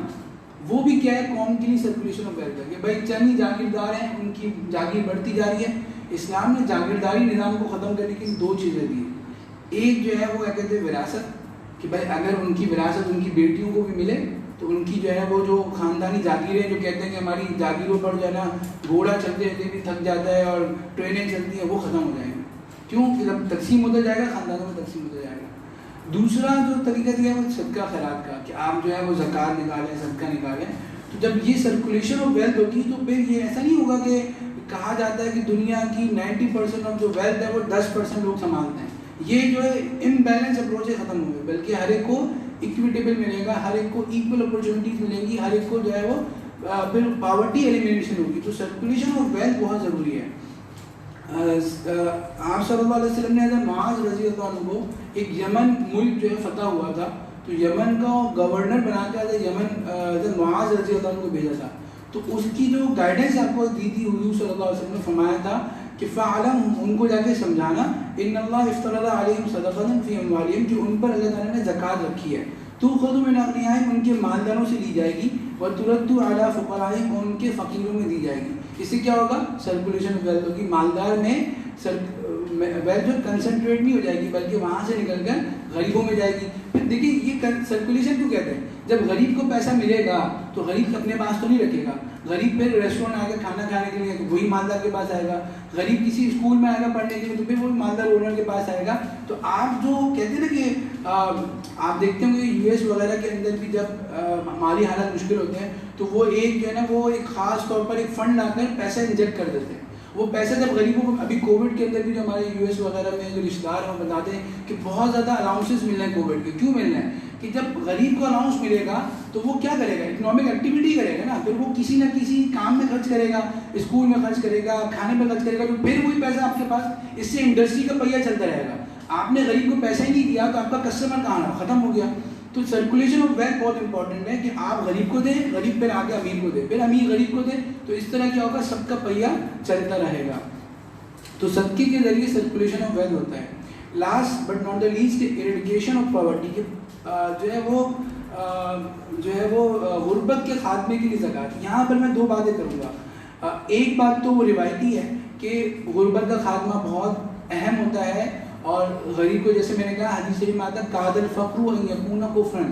وہ بھی کیا ہے قوم کے لیے سرکولیشن آف ویلتھ ہے کہ بھائی چند ہی جاگیردار ہیں, ان کی جاگیر بڑھتی جا رہی ہے. اسلام نے جاگیرداری نظام کو ختم کرنے کی 2 چیزیں دی. ایک جو ہے وہ کیا کہتے ہیں وراثت, کہ بھائی اگر ان کی وراثت ان کی بیٹیوں کو بھی ملے تو ان کی جو ہے وہ جو خاندانی جاگیریں جو کہتے ہیں کہ ہماری جاگیروں پر جو ہے نا گھوڑا چلتے چلتے بھی تھک جاتا ہے اور ٹرینیں چلتی ہیں, وہ ختم ہو جائیں گے. کیوں کہ جب تقسیم ہوتا جائے گا خاندانوں میں تقسیم ہوتا جائے گا. دوسرا جو طریقہ دیا ہے وہ صدقہ خیرات کا, کہ آپ جو ہے وہ زکوٰۃ نکالیں, صدقہ نکالیں. تو جب یہ سرکولیشن آف ویلتھ ہوتی ہے تو پھر یہ ایسا نہیں ہوگا کہ کہا جاتا ہے کہ دنیا کی 90% آف جو ویلتھ ہے وہ 10% لوگ سنبھالتے ہیں. یہ جو ہے امبیلنس اپروچ ختم ہوئے, بلکہ ہر ایک کو اکویٹیبل ملے گا, ہر ایک کو ایکول اپرچونیٹیز ملیں گی, ہر ایک کو جو ہے وہ پھر پاورٹی ایلیمینیشن ہوگی. تو سرکولیشن آف ویلتھ بہت ضروری ہے. آپ صلی اللہ علیہ وسلم نے حضرت معاذ رضی اللہ عنہ کو ایک یمن ملک جو ہے فتح ہوا تھا, تو یمن کا گورنر بنا کے حضرت معاذ رضی اللہ عنہ کو بھیجا تھا. تو اس کی جو گائیڈنس آپ کو دی تھی حضور صلی اللہ علیہ وسلم نے فرمایا تھا کہ فعلم ان کو جا کے سمجھانا ان اللہ افترض علیہم صدقۃ فی اموالہم کہ ان پر اللہ تعالیٰ نے زکوٰۃ رکھی ہے تؤخذ من اغنیاءہم ان کے مالداروں سے لی جائے گی وترد علی فقرائہم ان کے فقیروں میں دی جائے گی. اس سے کیا ہوگا؟ سرکولیشن آف ویلتھ ہوگی. مالدار میں ویلتھ جو کنسنٹریٹ نہیں ہو جائے گی بلکہ وہاں سے نکل کر غریبوں میں جائے گی. دیکھیے یہ سرکولیشن کیوں کہتے ہیں؟ جب غریب کو پیسہ ملے گا تو غریب اپنے پاس تو نہیں رکھے گا. غریب پھر ریسٹورینٹ آ کے کھانا کھانے کے لیے تو وہی مالدار کے پاس آئے گا. غریب کسی اسکول میں آئے گا پڑھنے کے لیے تو پھر وہی مالدار اونر کے پاس آئے گا. تو آپ جو کہتے ہیں نا کہ آپ دیکھتے ہوں گے یو ایس وغیرہ کے اندر بھی جب مالی حالات مشکل ہوتے ہیں تو وہ ایک جو ہے نا وہ ایک خاص طور پر ایک فنڈ لا کر پیسہ انجیکٹ کر دیتے ہیں. وہ پیسہ جب غریبوں کو ابھی کووڈ کے اندر بھی جو ہمارے یو ایس وغیرہ میں جو رشتہ دار ہیں وہ بتاتے ہیں کہ بہت زیادہ الاؤنسز مل رہے ہیں کووڈ کے. کیوں مل رہے ہیں؟ کہ جب غریب کو الاؤنس ملے گا تو وہ کیا کرے گا؟ اکنامک ایکٹیویٹی کرے گا نا. پھر وہ کسی نہ کسی کام میں خرچ کرے گا, اسکول میں خرچ کرے گا, کھانے میں خرچ کرے گا, تو پھر وہی پیسہ آپ کے پاس, اس سے انڈسٹری کا پہیہ چلتا رہے گا. آپ نے غریب کو پیسہ ہی نہیں دیا تو آپ کا کسٹمر کہاں رہا؟ ختم ہو گیا. تو سرکولیشن آف ویلتھ بہت امپورٹنٹ ہے کہ آپ غریب کو دیں, غریب پھر آگے امیر کو دیں, پھر امیر غریب کو دیں, تو اس طرح کیا ہوگا؟ سب کا پہیہ چلتا رہے گا. تو صدقے کے ذریعے سرکولیشن آف ویلتھ ہوتا ہے. Last but not the least eradication of poverty کے جو ہے وہ غربت کے خاتمے کے لیے زکوٰۃ. یہاں پر میں دو باتیں کروں گا. ایک بات تو وہ روایتی ہے کہ غربت کا خاتمہ بہت اہم ہوتا ہے, اور غریب کو جیسے میں نے کہا حدیث شریف میں آتا ہے کاد الفقر ان یکون کفرا,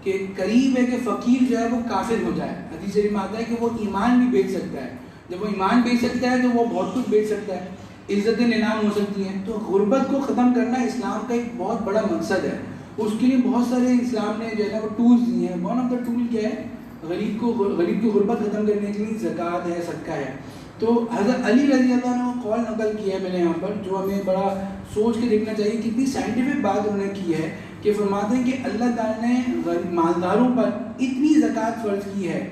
کہ قریب ہے کہ فقیر جو ہے وہ کافر ہو جائے. حدیث شریف میں آتا ہے کہ وہ ایمان بھی بیچ سکتا ہے. جب وہ ایمان بیچ سکتا ہے تو وہ بہت کچھ بیچ سکتا ہے, عزتیں انعام ہو سکتی ہیں. تو غربت کو ختم کرنا اسلام کا ایک بہت بڑا مقصد ہے. اس کے لیے بہت سارے اسلام نے جو ہے نا وہ ٹولز دیے ہیں. ون آف دا ٹول کیا ہے؟ غریب کی غربت ختم کرنے کے لیے زکوٰۃ ہے, صدقہ ہے. تو حضرت علی رضی اللہ عنہ نے قول نقل کیا ہے میں نے یہاں پر, جو ہمیں بڑا سوچ کے دیکھنا چاہیے. کتنی سائنٹیفک بات انہوں نے کی ہے کہ فرماتے ہیں کہ اللہ تعالیٰ نے مالداروں پر اتنی زکوٰۃ فرض کی ہے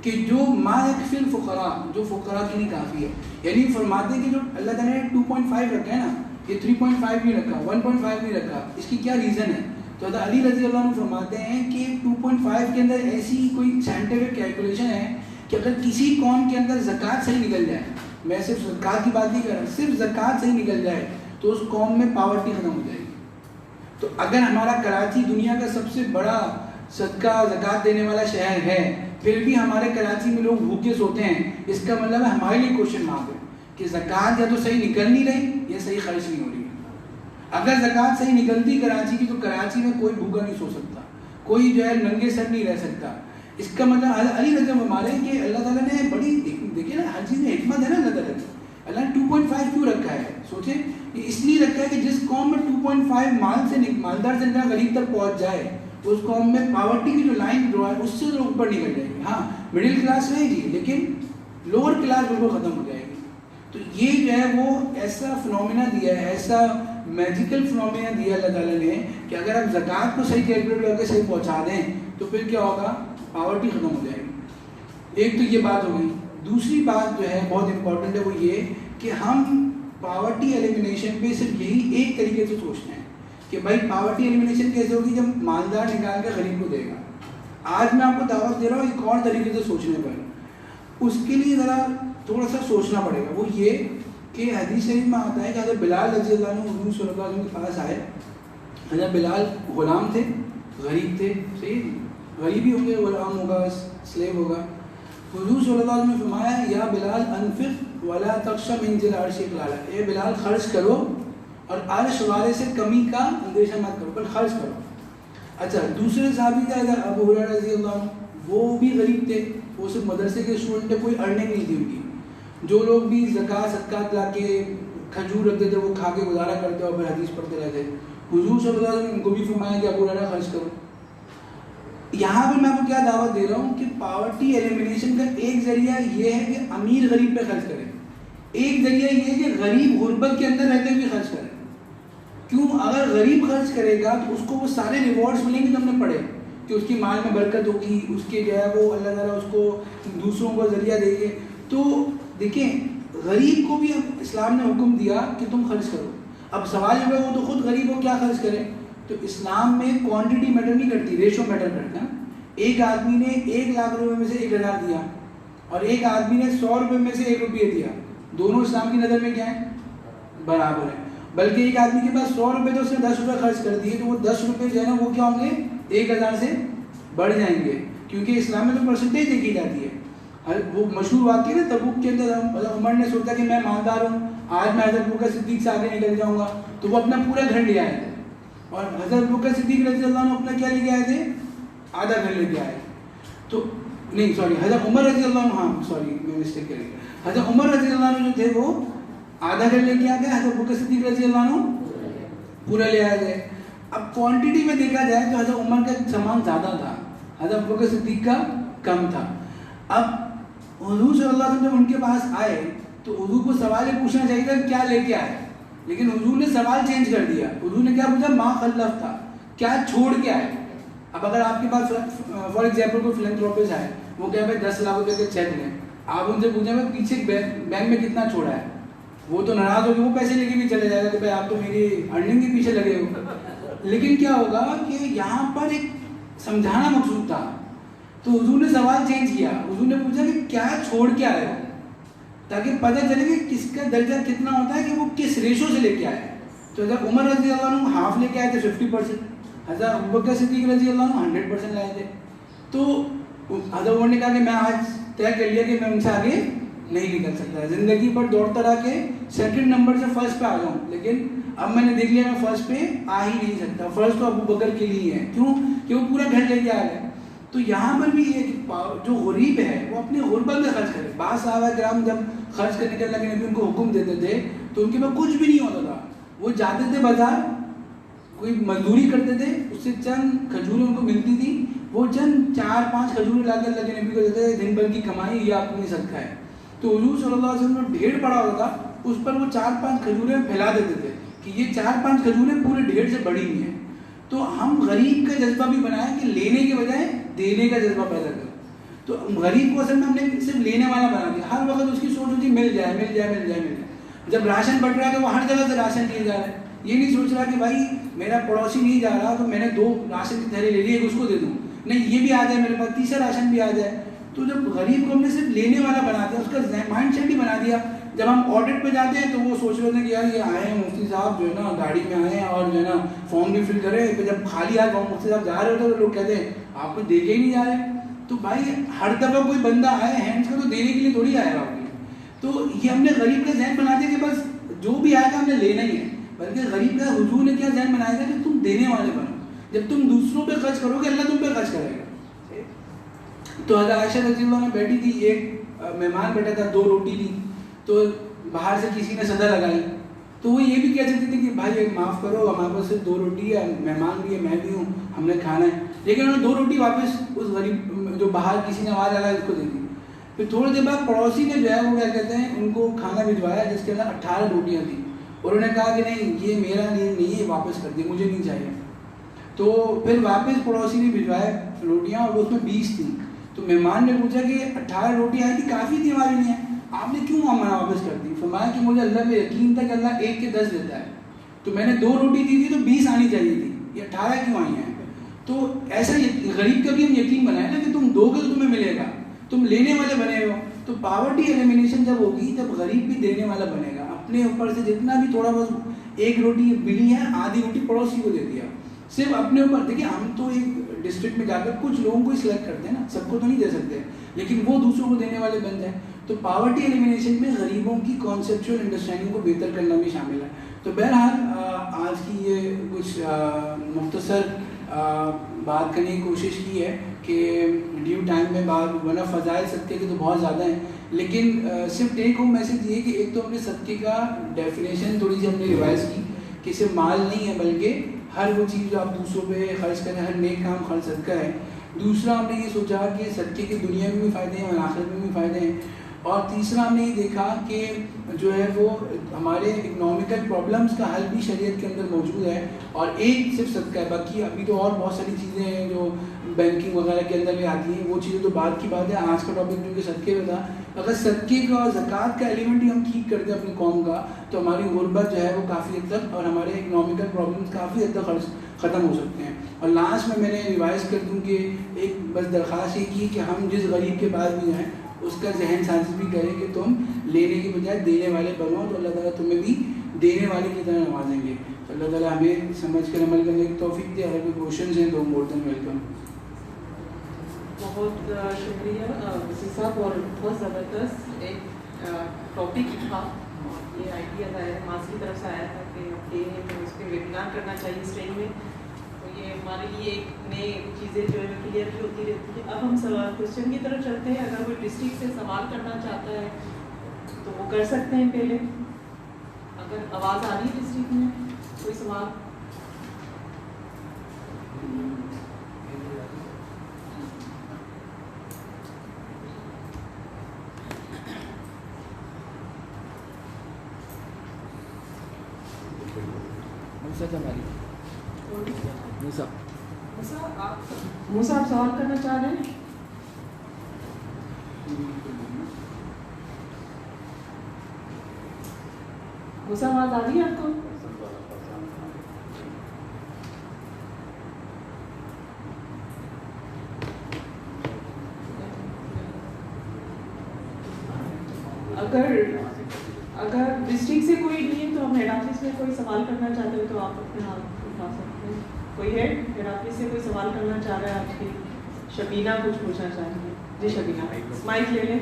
کہ جو ما یکفی الفقراء, جو فقراء کے لیے کافی ہے. یعنی فرماتے ہیں کہ جو اللہ تعالیٰ نے 2.5 رکھا ہے نا, یہ 3.5 نہیں رکھا, 1.5 نہیں رکھا. اس کی کیا ریزن ہے؟ تو حضرت علی رضی اللہ عنہ فرماتے ہیں کہ 2.5 کے اندر ایسی کوئی سائنٹیفک کیلکولیشن ہے کہ اگر کسی قوم کے اندر زکوٰۃ صحیح نکل جائے, میں صرف زکوٰۃ کی بات نہیں کر رہا, صرف زکوٰۃ صحیح نکل جائے تو اس قوم میں پاورٹی ختم ہو جائے گی. تو اگر ہمارا کراچی دنیا کا سب سے بڑا صدقہ زکوٰۃ دینے والا شہر ہے, پھر بھی ہمارے کراچی میں لوگ بھوکے سوتے ہیں, اس کا مطلب ہے ہمارے لیے کوشچن مارک ہے کہ زکوٰۃ یا تو صحیح نکل نہیں رہی یا صحیح خرچ نہیں ہو رہی. اگر زکوٰۃ صحیح نکلتی کراچی کی تو کراچی میں کوئی بھوکا نہیں سو سکتا, کوئی جو ہے ننگے سر نہیں رہ سکتا. اس کا مطلب علی رضی اللہ ہمارے کہ اللہ تعالیٰ نے بڑی, دیکھیے نا ہر چیز میں حکمت ہے نا. اللہ تعالیٰ نے اللہ نے 2.5 کیوں رکھا ہے؟ سوچیں, یہ اس لیے رکھا ہے کہ جس قوم میں 2.5 مالدار سے غریب تک پہنچ جائے, اس قوم میں پاورٹی کی جو لائن ڈرا ہے اس سے تو اوپر نکل جائے گی. ہاں مڈل کلاس رہے گی لیکن لوور کلاس بالکل ختم ہو جائے گی. تو یہ جو ہے وہ ایسا فنومینا دیا ہے, ایسا میجیکل فنومینا دیا اللہ تعالیٰ نے کہ اگر آپ زکوٰۃ کو صحیح کیلکولیٹ کر کے صحیح پہنچا دیں تو پھر کیا ہوگا؟ پاورٹی ختم ہو جائے گی. ایک تو یہ بات ہو گئی. دوسری بات جو ہے بہت امپورٹنٹ ہے وہ یہ کہ ہم پاورٹی ایلیمینیشن پہ صرف یہی ایک طریقے سے سوچتے ہیں کہ بھائی پاورٹی ایلیمینیشن کیسے ہوگی؟ جب مالدار نکال کے غریب کو دے گا. آج میں آپ کو دعوت دے رہا ہوں ایک اور طریقے سے سوچنے پر. اس کے لیے ذرا تھوڑا سا سوچنا پڑے گا. وہ یہ کہ حدیث شریف میں آتا ہے کہ حضرت بلال رضی اللہ عنہ حضور صلی اللہ علیہ وسلم کے پاس آئے. حضرت بلال غلام تھے, غریب تھے, صحیح, غریب ہی ہوں گے, غلام ہوگا, سلیو ہوگا. حضور صلی اللہ علیہ وسلم نے فرمایا یا بلال انفق ولا تخش من ذی العرش اقلالا, اے بلال خرچ کرو اور عرش والے سے کمی کا اندیشہ مت کرو, پر خرچ کرو. اچھا, دوسرے صحابی کا ہے ابو ہریرہ رضی اللہ عنہ, وہ بھی غریب تھے, وہ صرف مدرسے کے اسٹوڈنٹ تھے, کوئی ارننگ نہیں تھی ان کی. جو لوگ بھی زکوٰۃ صدقات لا کے کھجور رکھتے تھے وہ کھا کے گزارا کرتے اور پھر حدیث پڑھتے رہتے. حضور صلی اللہ علیہ وسلم نے ان کو بھی فرمایا کہ ابو ہریرہ خرچ کرو. یہاں پر میں آپ کو کیا دعوت دے رہا ہوں کہ پاورٹی ایلیمینیشن کا ایک ذریعہ یہ ہے کہ امیر غریب پہ خرچ کرے, ایک ذریعہ یہ ہے کہ غریب غربت کے اندر رہتے ہوئے خرچ کرے. کیوں؟ اگر غریب خرچ کرے گا تو اس کو وہ سارے ریوارڈس ملیں گے جو ہم نے پڑھے, کہ اس کی مال میں برکت ہوگی, اس کے جو ہے وہ اللہ تعالیٰ اس کو دوسروں کو ذریعہ دے گے. تو دیکھیں غریب کو بھی اب اسلام نے حکم دیا کہ تم خرچ کرو. اب سوال یہ ہے وہ تو خود غریب ہو, کیا خرچ کرے؟ تو اسلام میں کوانٹٹی میٹر نہیں کرتی, ریشو میٹر کرتا ہے. ایک آدمی نے 1 لاکھ روپے میں سے 1000 دیا اور ایک آدمی نے 100 روپے میں سے 1 روپیہ دیا, دونوں اسلام کی نظر میں کیا ہے؟ برابر ہے. بلکہ ایک آدمی کے پاس 100 روپے تو اس نے 10 روپے خرچ کر دیے, تو وہ 10 روپے جو ہے نا وہ کیا ہوں گے 1000 سے بڑھ جائیں گے, کیونکہ اسلام میں تو پرسنٹیج دیکھی جاتی ہے. وہ مشہور واقعہ نا تبوک کے اندر عمر نے سوچا کہ میں مالدار ہوں, آج میں حضرت ابوبکر صدیق سے آگے نکل جاؤں گا, تو وہ اپنا پورا گھر لے آئے تھے. اور حضرت ابوبکر صدیق رضی اللہ عنہ اپنا کیا لے کے آئے تھے, آدھا گھر لے کے آئے. تو نہیں سوری, حضرت عمر رضی اللہ عنہ, ہاں سوری میں مسٹیک کر گیا, حضرت عمر رضی اللہ عنہ جو تھے وہ آدھا گھر لے کے آ گئے, حضرت ابوبکر صدیق رضی اللہ عنہ پورا لے آئے گئے. اب کوانٹٹی میں دیکھا جائے تو حضرت عمر کا سامان زیادہ تھا, حضرت ابوبکر صدیق کا کم تھا. اب حضور صلی اللہ علیہ وسلم جب ان کے پاس آئے تو حضور کو سوال یہ پوچھنا چاہیے تھا کیا لے کے آئے, لیکن حضور نے سوال چینج کر دیا. حضور نے کیا پوچھا, ما خلف تھا, کیا چھوڑ کے آئے. اب اگر آپ کے پاس فار ایگزامپل کوئی فلینتھروپسٹ ہے, وہ کہہ بھائی 10 لاکھ روپے کے چیک لیں, آپ ان سے پوچھیں میں پیچھے بینک میں کتنا چھوڑا ہے, وہ تو ناراض ہو کے وہ پیسے لے کے بھی چلے جائے گا کہ بھائی آپ تو میری ارننگ کے پیچھے لگے ہو. لیکن کیا ہوگا کہ یہاں پر ایک سمجھانا مقصود تھا, تو حضور نے سوال چینج کیا. حضور نے پوچھا کہ کیا چھوڑ کے آئے ہو, تاکہ پتہ چلے کہ کس کا درجہ کتنا ہوتا ہے, کہ وہ کس ریشو سے لے کے آئے. تو حضرت عمر رضی اللہ عنہ ہاف لے کے آئے تھے 50%, حضرت ابوبکر صدیق رضی اللہ عنہ 100% لائے تھے. تو حضرت عمر نے کہا کہ میں آج طے کر لیا کہ میں ان سے آگے نہیں نکل سکتا, زندگی پر دوڑتا رہا کہ سیکنڈ نمبر سے فرسٹ پہ آ جاؤں, لیکن اب میں نے دیکھ لیا میں فرسٹ پہ آ ہی نہیں سکتا. فرسٹ تو ابوبکر کے لیے ہے, کیوں کہ وہ پورا گھر لے کے آ گئے. تو یہاں پر بھی یہ جو غریب ہے وہ اپنے غربت میں خرچ کرے. بعض صحابہ کرام جب خرچ کرنے کے اللہ کے نبی ان کو حکم دیتے تھے تو ان کے پاس کچھ بھی نہیں ہوتا تھا, وہ جاتے تھے بازار, کوئی مزدوری کرتے تھے, اس سے چند کھجوریں ان کو ملتی تھی, وہ چند 4-5 کھجوریں لا کے اللہ کے نبی کو دیتے تھے, دن بھر کی کمائی یہ آپ کو صدقہ ہے. تو حضور صلی اللہ علیہ وسلم ڈھیر پڑا ہوتا تھا, اس پر وہ 4-5 کھجوریں پھیلا دیتے تھے کہ یہ 4-5 کھجوریں پورے ڈھیر سے بڑی ہوئی ہیں. تو ہم غریب کا جذبہ بھی بنائیں کہ لینے کے بجائے دینے کا جذبہ پیدا کریں. تو غریب کو اصل میں ہم نے صرف لینے والا بنا دیا. ہر وقت اس کی سوچ ہوتی مل جائے مل جائے مل جائے مل جائے. جب راشن بٹ رہا ہے تو وہ ہر جگہ سے راشن لیے جا رہا ہے, یہ نہیں سوچ رہا کہ بھائی میرا پڑوسی نہیں جا رہا تو میں نے 2 راشن کے تھیلے لے لیے اس کو دے دوں, نہیں یہ بھی آ جائے میرے پاس, تیسرا راشن بھی آ جائے. تو جب غریب کو ہم نے صرف لینے والا بنا دیا, اس کا مائنڈ سیٹ ہی بنا دیا. جب ہم آڈٹ پہ جاتے ہیں تو وہ سوچ رہے تھے کہ یار یہ آئے ہیں مفتی صاحب جو ہے نا گاڑی میں آئے ہیں اور جو ہے نا فارم بھی فل کرے, پھر جب خالی ہاتھ مفتی صاحب جا رہے ہوتے ہیں تو لوگ کہتے ہیں آپ کو دے کے ہی نہیں جا رہے. تو بھائی ہر دفعہ کوئی بندہ آئے ہینڈس کا تو دینے کے لیے تھوڑی آئے گا آپ کے. تو یہ ہم نے غریب کا ذہن بنا دیا کہ بس جو بھی آئے گا ہم نے لینا ہی ہے, بلکہ غریب کا حضور نے کیا ذہن بنایا تھا کہ تم دینے والے بنو. جب تم دوسروں پہ خرچ کرو گے اللہ تم پہ خرچ کرے گا. تو حضرت عائشہ رضی اللہ عنہ بیٹھی تھی, ایک مہمان بیٹھا تھا, 2 روٹی لی, تو باہر سے کسی نے صدا لگائی, تو وہ یہ بھی کہہ سکتی تھی کہ بھائی معاف کرو ہمارے پاس صرف 2 روٹی ہے, مہمان بھی ہے میں بھی ہوں, ہم نے کھانا ہے. لیکن انہوں نے 2 روٹی واپس اس غریب جو باہر کسی نے آواز لگائی اس کو دے دی. پھر تھوڑی دیر بعد پڑوسی نے جو ہے وہ کیا کہتے ہیں ان کو کھانا بھجوایا جس کے اندر 18 روٹیاں تھیں, اور انہوں نے کہا کہ نہیں یہ میرا نہیں ہے, واپس کر دی, مجھے نہیں چاہیے. تو پھر واپس پڑوسی نے بھجوائے روٹیاں اور اس میں 20 تھیں. تو مہمان نے پوچھا کہ 18 روٹیاں آئی تھی کافی تھی ہمارے لیے, آپ نے کیوں ہمارا واپس کر دی؟ فرمایا کہ مجھے اللہ پہ یقین تھا کہ اللہ 1 کے 10 دیتا ہے, تو میں نے 2 روٹی دی تھی تو 20 آنی چاہیے تھی, یہ 18 کیوں آئی ہیں؟ تو ایسا غریب کا بھی ہم یقین بنائے نا کہ تم دو گے تو تمہیں ملے گا, تم لینے والے بنے ہو. تو پاورٹی ایلیمینیشن جب ہوگی جب غریب بھی دینے والا بنے گا, اپنے اوپر سے جتنا بھی تھوڑا بہت 1 روٹی ملی ہے آدھی روٹی پڑوسی کو دے دیا, صرف اپنے اوپر. دیکھیے ہم تو ایک ڈسٹرکٹ میں جا کر کچھ لوگوں کو ہی سلیکٹ کرتے ہیں نا, سب کو تو نہیں دے سکتے, لیکن وہ دوسروں کو دینے والے بن جائیں. تو پاورٹی ایلیمینیشن میں غریبوں کی کانسیپچوئل انڈرسٹینڈنگ کو بہتر کرنا بھی شامل ہے. تو بہرحال آج کی یہ کچھ مختصر بات کرنے کی کوشش کی ہے کہ ڈیو ٹائم میں بات, ورنہ فضائل صدقے کے تو بہت زیادہ ہیں, لیکن صرف ٹیک ہوم میسج یہ کہ ایک تو ہم نے صدقے کا ڈیفینیشن تھوڑی سی ہم نے ریوائز کی کہ صرف مال نہیں ہے بلکہ ہر وہ چیز جو آپ دوسروں پہ خرچ کریں, ہر نیک کام خرچ صدقہ ہے. دوسرا ہم نے یہ سوچا کہ صدقے کے دنیا میں بھی فائدے ہیں اور آخرت میں بھی فائدے ہیں. اور تیسرا ہم نے یہ دیکھا کہ جو ہے وہ ہمارے اکنامیکل پرابلمس کا حل بھی شریعت کے اندر موجود ہے, اور ایک صرف صدقہ ہے, باقی ابھی تو اور بہت ساری چیزیں ہیں جو بینکنگ وغیرہ کے اندر بھی آتی ہیں, وہ چیزیں تو بعد کی بات ہے. آج کا ٹاپک جو کہ صدقے میں تھا, اگر صدقے کا اور زکوٰۃ کا ایلیمنٹ ہی ہم ٹھیک کرتے ہیں اپنی قوم کا تو ہماری غربت جو ہے وہ کافی حد تک اور ہمارے اکنامیکل پرابلمس کافی حد تک ختم ہو سکتے ہیں. اور لاسٹ میں نے ریوائز کر دوں کہ ایک بس درخواست یہ کی کہ ہم جس غریب کے پاس بھی جائیں اس کا ذہن سازی بھی کریں کہ تم لینے کے بجائے دینے والے بنو, تو اللہ تعالیٰ تمہیں بھی دینے والے کی طرح نوازیں گے. تو اللہ تعالیٰ ہمیں سمجھ کر عمل کرنے کی توفیق دے. اگر کوئی کوشچنز ہیں تو مور دین ویلکم. بہت شکریہ وسیع صاحب, اور بہت زبردست ایک ٹاپک تھا, اور یہ آئیڈیا ظاہر ہے ماس کی طرف سے آیا تھا کہ اب یہ ہے کہ اس پہ ویبینار کرنا چاہیے اس ٹائم میں. تو یہ ہمارے لیے ایک نئے چیزیں جو ہے کلیئر بھی ہوتی رہتی ہے. اب ہم کوشچن کی طرف چلتے ہیں. اگر کوئی ڈسٹرکٹ سے سوال کرنا چاہتا ہے تو وہ کر سکتے ہیں پہلے. اگر آواز آ رہی ہے ڈسٹرکٹ میں کوئی سوال. موسیٰ آپ سوال کرنا چاہ رہے ہیں؟ موسیٰ آواز آ رہی ہے آپ کو؟ اگر ڈسٹرکٹ سے کوئی نہیں ہے تو ہم ہیڈ آفس میں کوئی سوال کرنا چاہتے ہو تو آپ اپنے ہاتھ اٹھا سکتے ہیں. کوئی ہے ہیڈ آفس سے کوئی سوال کرنا چاہ رہا ہے آپ کی؟ شبینہ کچھ پوچھنا چاہیں گے. جی شبینہ مائک لے لیں.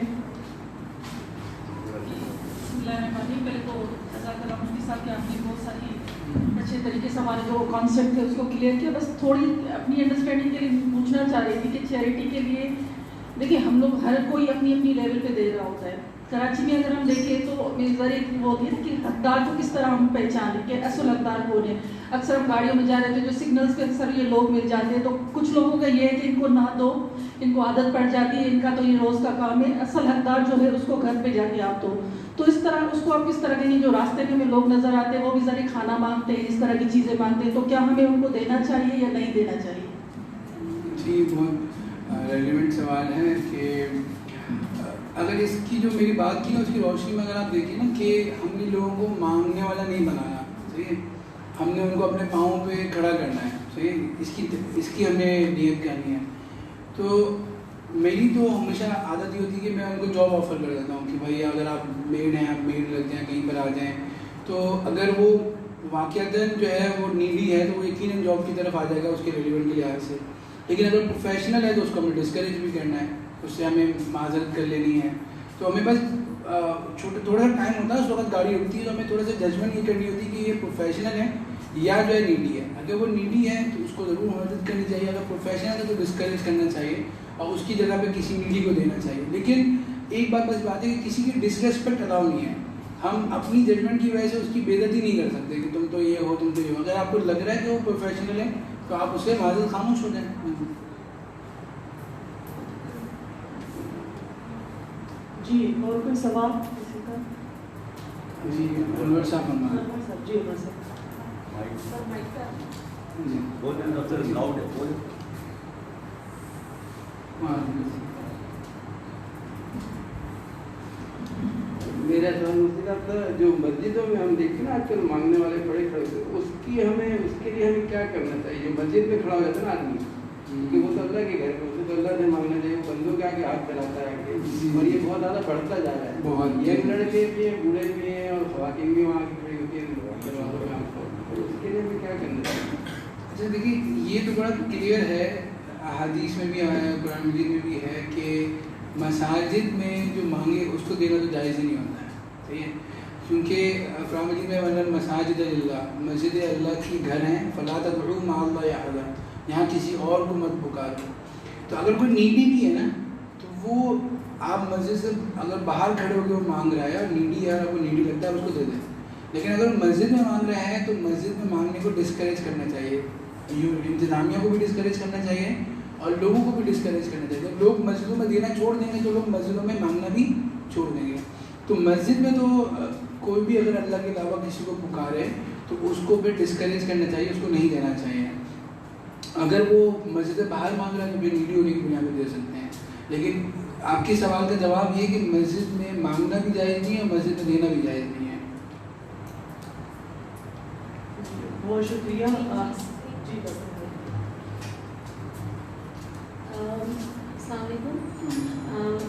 پہلے تو جزاک اللہ مفتی صاحب کہ آپ نے بہت ساری اچھے طریقے سے ہمارے جو کانسیپٹ تھے اس کو کلیئر کیا. بس تھوڑی اپنی انڈرسٹینڈنگ کے لیے پوچھنا چاہ رہی تھی کہ چیریٹی کے لیے دیکھیے ہم لوگ ہر کوئی اپنی اپنی لیول پہ دے رہا ہوتا ہے. کراچی میں اگر ہم دیکھیں تو ذریعے وہ ہوتی ہے نا کہ حقدار کو کس طرح ہم پہچانیں کہ اصل حقدار کون ہے. اکثر ہم گاڑیوں میں جا رہے تھے جو سگنلز پہ اکثر یہ لوگ مل جاتے ہیں, تو کچھ لوگوں کا یہ ہے کہ ان کو نہ دو, ان کو عادت پڑ جاتی ہے, ان کا تو یہ روز کا کام ہے. اصل حقدار جو ہے اس کو گھر پہ جا کے آپ دو. تو اس طرح اس کو آپ کس طرح کہیں جو راستے میں لوگ نظر آتے ہیں وہ بھی ذریعے کھانا مانگتے ہیں, اس طرح کی چیزیں مانگتے ہیں, تو کیا ہمیں ان کو دینا چاہیے یا نہیں دینا چاہیے؟ جی بہت ریلیونٹ سوال ہے کہ اگر اس کی جو میری بات کی نا اس کی روشنی میں اگر آپ دیکھیں نا کہ ہم نے لوگوں کو مانگنے والا نہیں بنانا, صحیح ہے, ہم نے ان کو اپنے پاؤں پہ کھڑا کرنا ہے, صحیح ہے, اس کی ہمیں نیت کرنی ہے. تو میری تو ہمیشہ عادت یہ ہوتی ہے کہ میں ان کو جاب آفر کر دیتا ہوں کہ بھائی اگر آپ میڈ ہیں, آپ میڈ لگ جائیں, کہیں پر آ جائیں. تو اگر وہ واقعتاً جو ہے وہ نیڈی ہے تو وہ یقیناً جاب کی طرف آ جائے گا اس کے ریلیونٹ کے لحاظ سے. لیکن اگر پروفیشنل ہے تو اس کو ہمیں ڈسکریج بھی کرنا ہے, اس سے ہمیں معذرت کر لینی ہے. تو ہمیں بس تھوڑا سا ٹائم ہوتا ہے, اس وقت گاڑی رکتی ہے تو ہمیں تھوڑا سا ججمنٹ یہ کرنی ہوتی ہے کہ یہ پروفیشنل ہے یا جو ہے نیڈی ہے. اگر وہ نیڈی ہے تو اس کو ضرور مدد کرنی چاہیے, اگر پروفیشنل ہے تو ڈسکریج کرنا چاہیے اور اس کی جگہ پہ کسی نیڈی کو دینا چاہیے. لیکن ایک بات بس بات ہے کہ کسی کی ڈسریسپیکٹ الاؤ نہیں ہے. ہم اپنی ججمنٹ کی وجہ سے اس کی بے عزتی نہیں کر سکتے کہ تم تو یہ ہو, تم تو یہ ہو. اگر آپ کو لگ رہا ہے کہ وہ پروفیشنل ہے تو آپ اس سے معذرت خاموش ہو جائیں. جی اور کوئی سوال کسی کا؟ جی انور صاحب ہمارا. جی انور صاحب میرا سوال مفتی صاحب تھا, جو مسجدوں میں ہم دیکھتے ہیں نا آج کل مانگنے والے کھڑے ہوتے ہیں, اس کے لیے ہمیں کیا کرنا چاہیے؟ جو مسجد میں کھڑا ہو جاتا ہے نا آدمی کہ وہ تو اللہ کے گھر میں, اسے تو اللہ سے مانگنا چاہیے, وہ بندوں کے آگے ہاتھ پھیلاتا ہے, اور یہ بہت زیادہ بڑھتا جا رہا ہے. بہت یہ لڑکے بھی ہیں, بوڑھے بھی ہیں, اور خواتین بھی وہاں کی کھڑی ہوتی ہیں, اس کے لیے ہمیں کیا کرنا چاہیے؟ اچھا دیکھیے یہ تو بڑا کلیئر ہے, حدیث میں بھی آیا ہے, قرآن مجید میں بھی ہے کہ مساجد میں جو مانگے اس کو دینا تو جائز ہی نہیں ہوتا ہے, صحیح ہے. کیونکہ قرآن مجید میں ورنہ مساجد اللہ, مسجد اللہ کی گھر ہیں, فلا تدعوا مع اللہ احدا, یہاں کسی اور کو مت پکارو. تو اگر کوئی نیڈی بھی ہے نا تو وہ آپ مسجد سے اگر باہر کھڑے ہو کے وہ مانگ رہا ہے اور نیڈی ہے, اور آپ کو نیڈی لگتا ہے اس کو دے دیں. لیکن اگر مسجد میں مانگ رہے ہیں تو مسجد میں مانگنے کو ڈسکریج کرنا چاہیے, انتظامیہ کو بھی ڈسکریج کرنا چاہیے اور لوگوں کو بھی ڈسکریج کرنا چاہیے. لوگ مسجدوں میں دینا چھوڑ دیں گے تو لوگ مسجدوں میں مانگنا بھی چھوڑ دیں گے. تو مسجد میں تو کوئی بھی اگر اللہ کے علاوہ کسی کو پکارے تو اس کو بھی ڈسکریج کرنا چاہیے, اس کو نہیں دینا چاہیے. اگر وہ مسجد باہر مانگ رہا ہے تو پھر نیڈی ہونے کی بنا پہ دے سکتے ہیں. لیکن آپ کے سوال کا جواب یہ کہ مسجد میں مانگنا بھی جائز نہیں ہے اور مسجد میں دینا بھی جائز نہیں ہے. بہت شکریہ. جی السلام علیکم.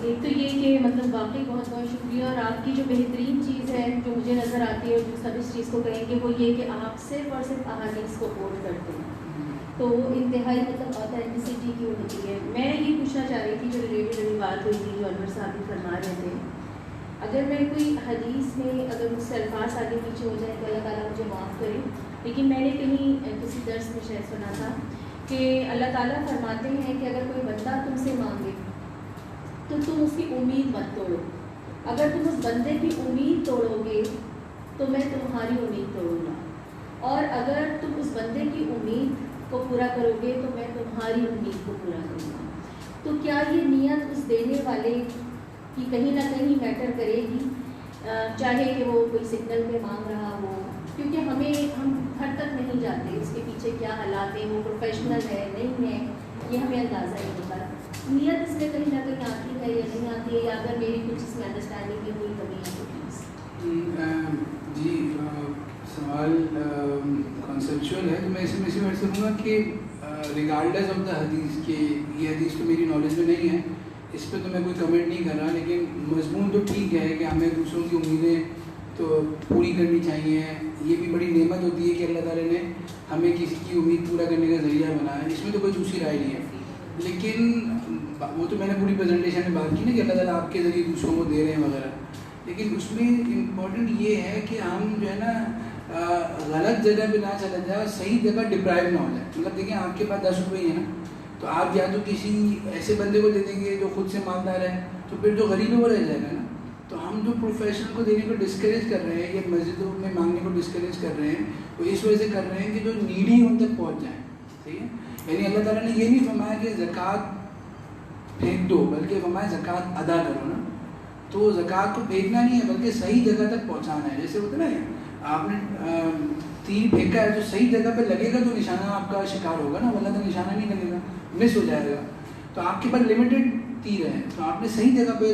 ایک تو یہ کہ مطلب واقعی بہت بہت شکریہ. اور آپ کی جو بہترین چیز ہے جو مجھے نظر آتی ہے اور جو سب اس چیز کو کہیں گے وہ یہ کہ آپ صرف اور صرف احادیث کو کوٹ کرتے ہیں, تو انتہائی مطلب آتھینٹسٹی کی ہوتی ہے. میں یہ پوچھنا چاہ رہی تھی جو ریلیٹڈ ابھی بات ہوئی تھی جو انور صاحب بھی فرما رہے تھے, اگر میں کوئی حدیث میں اگر مجھ سے الفاظ آگے پیچھے ہو جائے تو اللہ تعالیٰ مجھے معاف کرے, لیکن میں نے کہیں کسی درس میں شاید سنا تھا کہ اللہ تعالیٰ فرماتے ہیں کہ اگر کوئی بندہ تم سے مانگے تو تم اس کی امید مت توڑو, اگر تم اس بندے کی امید توڑو گے تو میں تمہاری امید توڑوں گا, اور اگر تم اس بندے کی امید کو پورا کرو گے تو میں تمہاری امید کو پورا کروں گا. تو کیا یہ نیت اس دینے والے کی کہیں نہ کہیں میٹر کرے گی, چاہے کہ وہ کوئی سگنل پہ مانگ رہا ہو, کیونکہ ہم ہر تک نہیں جاتے اس کے پیچھے کیا حالات ہیں, وہ پروفیشنل ہے نہیں ہے یہ ہمیں اندازہ نہیں ہوتا. نیت اس میں کہیں نہ کہیں آتی ہے یا نہیں آتی ہے, یا اگر میری کچھ اس میں انڈرسٹینڈنگ کی کوئی کمی ہے تو پلیز. جی سوال کنسیپچول ہے, تو میں اسی میں سمجھوں گا کہ ریگارڈلیس آف دا حدیث کہ یہ حدیث تو میری نالج میں نہیں ہے, اس پہ تو میں کوئی کمنٹ نہیں کر رہا, لیکن مضمون تو ٹھیک ہے کہ ہمیں دوسروں کی امیدیں تو پوری کرنی چاہیے. یہ بھی بڑی نعمت ہوتی ہے کہ اللہ تعالیٰ نے ہمیں کسی کی امید پورا کرنے کا ذریعہ بنایا, اس میں تو کوئی دوسری رائے نہیں ہے. لیکن وہ تو میں نے پوری پریزنٹیشن میں بات کی نا کہ اللہ تعالیٰ آپ کے ذریعے دوسروں کو دے رہے ہیں وغیرہ, لیکن اس میں امپورٹنٹ یہ ہے کہ ہم جو ہے نا غلط جگہ پہ نہ چلا جائے, صحیح جگہ ڈپرائیو نہ ہو جائے. مطلب دیکھیں آپ کے پاس 10 روپئے ہیں نا, تو آپ یا تو کسی ایسے بندے کو دے دیں گے جو خود سے مالدار ہے, تو پھر جو غریب ہے وہ رہ جائے گا نا. تو ہم جو پروفیشنل کو دینے کو ڈسکریج کر رہے ہیں یا مسجدوں میں مانگنے کو ڈسکریج کر رہے ہیں, وہ اس وجہ سے کر رہے ہیں کہ جو نیڈی ان تک پہنچ جائیں. صحیح ہے, یعنی اللہ تعالیٰ نے یہ نہیں فرمایا کہ زکوٰۃ پھینک دو, بلکہ فرمایا زکوٰۃ ادا کرو نا. تو زکوٰۃ کو پھینکنا نہیں ہے بلکہ صحیح جگہ تک پہنچانا ہے. جیسے ہوتا ہے نا, آپ نے تیر پھینکا ہے تو صحیح جگہ پہ لگے گا تو نشانہ آپ کا شکار ہوگا نا, ورنہ تو نشانہ نہیں لگے گا, مس ہو جائے گا. تو آپ کے پاس لمیٹڈ تیر ہے, تو آپ نے صحیح جگہ پہ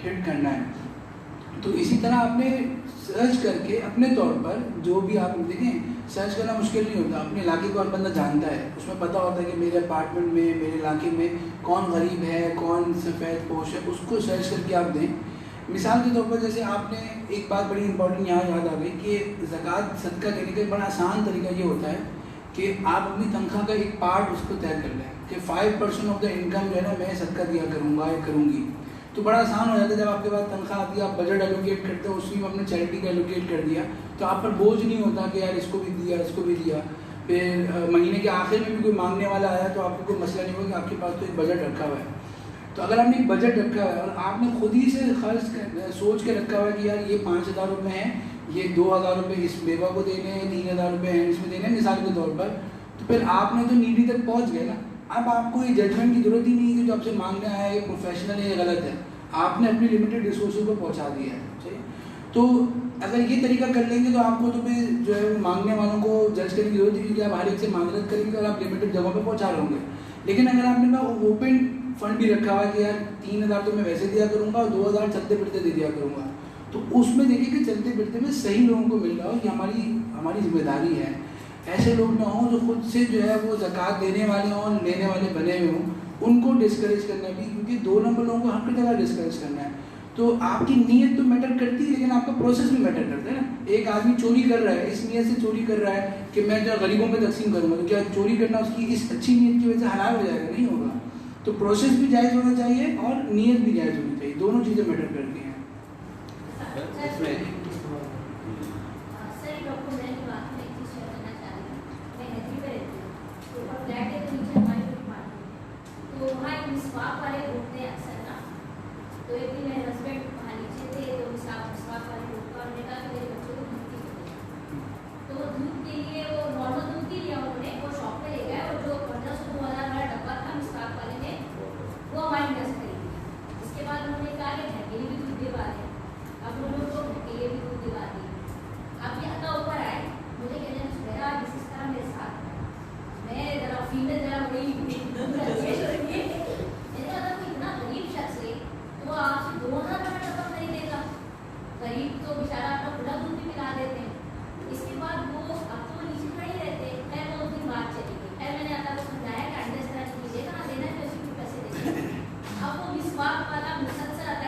ہٹ کرنا ہے. تو اسی طرح آپ نے سرچ کر کے اپنے طور پر جو بھی آپ دیکھیں, سرچ کرنا مشکل نہیں ہوتا, اپنے علاقے کو ہر بندہ جانتا ہے, اس میں پتہ ہوتا ہے کہ میرے اپارٹمنٹ میں میرے علاقے میں کون غریب ہے, کون سفید پوش ہے, اس کو سرچ کر کے آپ دیں. مثال کے طور پر جیسے آپ نے ایک بات بڑی امپورٹنٹ یہاں یاد آ گئی کہ زکوٰۃ صدقہ دینے کا بڑا آسان طریقہ یہ ہوتا ہے کہ آپ اپنی تنخواہ کا ایک پارٹ اس کو طے کر لیں کہ 5% آف دا انکم جو ہے نا میں صدقہ دیا کروں گا یا کروں گی. تو بڑا آسان ہو جاتا ہے, جب آپ کے پاس تنخواہ آتی ہے آپ بجٹ ایلوکیٹ کرتے ہو, اس میں آپ نے چیریٹی کا ایلوکیٹ کر دیا, تو آپ پر بوجھ نہیں ہوتا کہ یار اس کو بھی دیا اس کو بھی دیا. پھر مہینے کے آخر میں بھی کوئی مانگنے والا آیا تو آپ کو کوئی مسئلہ نہیں ہوگا کہ آپ کے پاس تو ایک بجٹ رکھا ہوا ہے. تو اگر آپ نے ایک بجٹ رکھا ہوا ہے اور آپ نے خود ہی سے خرچ سوچ کے رکھا ہوا ہے کہ یار یہ 5,000 روپے ہیں, یہ 2,000 روپے اس بیوہ کو دینے ہیں, 3,000 روپے ہیں اس میں دینے ہیں مثال کے طور پر, تو پھر آپ نے تو نیڈی تک پہنچ گئے نا. اب آپ کو یہ ججمنٹ کی ضرورت ہی نہیں ہے کہ جو آپ سے مانگنے آیا ہے یہ پروفیشنل ہے یہ غلط ہے, آپ نے اپنی لمیٹڈ ریسورسز کو پہنچا دیا ہے. ٹھیک, تو اگر یہ طریقہ کر لیں گے تو آپ کو تو پھر جو ہے مانگنے والوں کو جج کرنے کی ضرورت نہیں, کیونکہ آپ ہر ایک سے معذرت کریں گے اور آپ لمیٹڈ جگہوں پہ پہنچا رہے ہوں گے. لیکن اگر آپ نے اوپن فنڈ بھی رکھا ہوا ہے کہ یار 3,000 تو میں ویسے دیا کروں گا اور 2,000 چلتے پھرتے دے دیا کروں گا, تو اس میں دیکھیے کہ چلتے پھرتے میں صحیح لوگوں کو مل رہا ہو, یہ ہماری ذمہ داری ہے. ایسے لوگ نہ ہوں جو خود سے جو ہے وہ زکوٰۃ دینے والے ہوں اور لینے والے بنے ہوئے ہوں, ان کو ڈسکریج کرنا بھی, کیونکہ 2 نمبر لوگوں کو ہر جگہ ڈسکریج کرنا ہے. تو آپ کی نیت تو میٹر کرتی ہے لیکن آپ کا پروسیس بھی میٹر کرتا ہے نا. ایک آدمی چوری کر رہا ہے, اس نیت سے چوری کر رہا ہے کہ میں جو غریبوں میں تقسیم کروں گا, تو کیا چوری کرنا اس کی اس اچھی نیت کی وجہ سے حلال ہو جائے گا؟ نہیں ہوگا. تو پروسیس بھی جائز ہونا چاہیے اور نیت بھی جائز ہونی چاہیے, دونوں چیزیں میٹر کرتی ہیں. تو ایک دن میرے ہسبینڈ وہاں نیچے تھے, تو مسواک والے لوگ کا انہوں نے کہا کہ میرے بچوں کو دودھ کی ضرورت ہے. تو وہ دودھ کے لیے وہ نارمل دودھ کی لیا انہوں نے, وہ شاپ پہ لے گئے اور جو 1,500-2,000 والا ڈبہ تھا مسواک والے نے وہ ہمارے گھر سے خرید لیا. اس کے بعد انہوں نے کہا کہ گھر کے لیے بھی دودھ دلوا دیں. اب انہوں نے گھر کے لیے بھی دودھ دلوا دی. اب یہ حتیٰ اوپر آئے, مجھے کہنے میرا اس طرح میرے ساتھ میں ذرا فیمل ذرا بڑی اتنا غریب شخص ہے وہ آپ سے 2,000 کا ڈبہ خریدے گا. غریب تو بیچارہ اپنا کھلا دودھ بھی ملا دیتے ہیں. اس کے بعد وہ اب تو نیچے کھڑے ہی رہتے. خیر وہ اس دن بات چلی گئی. خیر میں نے آتا کو سمجھایا کہ انڈرسٹینڈ کیجیے گا, دینا تو اسی کو پیسے دیتے ہیں. اب وہ مسواک والا مسلسل آتا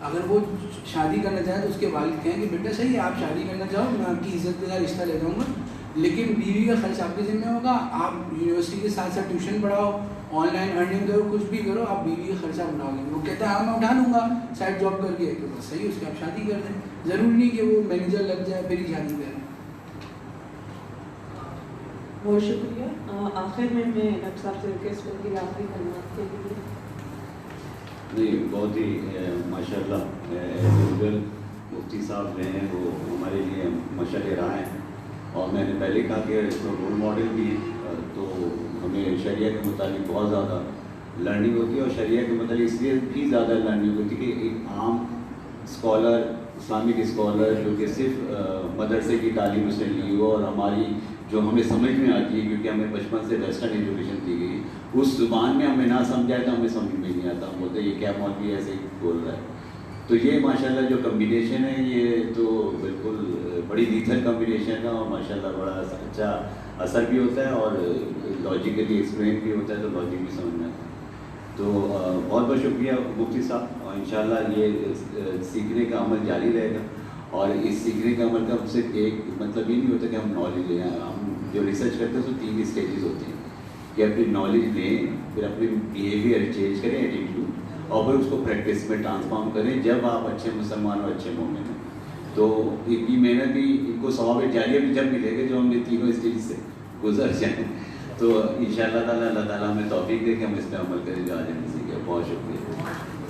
اگر وہ شادی کرنا چاہیں تو اس کے والد کہیں کہ بیٹا صحیح ہے آپ شادی کرنا چاہو میں آپ کی عزت کے ساتھ رشتہ لے جاؤں گا، لیکن بیوی کا خرچ آپ کے ذمہ ہوگا، آپ یونیورسٹی کے ساتھ ساتھ ٹیوشن پڑھاؤ، آن لائن ارننگ کرو، کچھ بھی کرو، آپ بیوی کا خرچہ اٹھاؤ گے۔ وہ کہتا ہے ہاں میں اٹھا لوں گا سائڈ جاب کر کے، تو بس صحیح اس کی آپ شادی کر دیں، ضروری نہیں کہ وہ مینیجر لگ جائے پھر ہی شادی کریں۔ بہت شکریہ۔ آخر میں ڈاکٹر صاحب سے ریکویسٹ کروں گی آخری کلمات کے لیے۔ نہیں، بہت ہی ماشاء اللہ ایز مفتی صاحب رہے ہیں، وہ ہمارے لیے مشعل راہ ہیں، اور میں نے پہلے کہا کہ رول ماڈل بھی ہیں، تو ہمیں شریعہ کے متعلق بہت زیادہ لرننگ ہوتی ہے، اور شریعہ کے متعلق اس لیے بھی زیادہ لرننگ ہوتی ہے کہ ایک عام اسکالر، اسلامک اسکالر جو کہ صرف مدرسے کی تعلیم اس نے لی ہو، اور ہماری جو ہمیں سمجھ میں آتی ہے کیونکہ ہمیں بچپن سے ویسٹرن ایجوکیشن دی گئی، اس زبان میں ہمیں نہ سمجھائے تو ہمیں سمجھ میں نہیں آتا، ہم بولتے ہیں یہ کیا مولوی ایسے ہی بول رہا ہے۔ تو یہ ماشاءاللہ جو کمبینیشن ہے یہ تو بالکل بڑی لیتھل کمبینیشن ہے، اور ماشاءاللہ بڑا اچھا اثر بھی ہوتا ہے، اور لاجیکلی ایکسپلین بھی ہوتا ہے، تو لاجک بھی سمجھ میں آتا ہے۔ تو بہت بہت شکریہ مفتی صاحب، اور انشاءاللہ یہ سیکھنے کا عمل جاری رہے گا، اور اس سیکھنے کا عمل کا صرف ایک مطلب یہ نہیں ہوتا کہ ہم نالج لیں، ہم جو ریسرچ کرتے ہیں اس میں 3 اسٹیجز ہوتے ہیں کہ اپنی نالج لیں، پھر اپنی بیہیویئر چینج کریں، ایٹیٹیوڈ، اور پھر اس کو پریکٹس میں ٹرانسفارم کریں، جب آپ اچھے مسلمان اور اچھے مومن ہیں۔ تو ان کی محنت بھی، ان کو ثواب جاریہ بھی جب ملے گا جو ہم نے تینوں اسٹیج سے گزر جائیں، تو انشاءاللہ تعالیٰ اللہ تعالیٰ ہمیں توفیق دے کہ ہم اس پہ عمل کریں جو آج ہم نے سیکھا۔ بہت شکریہ۔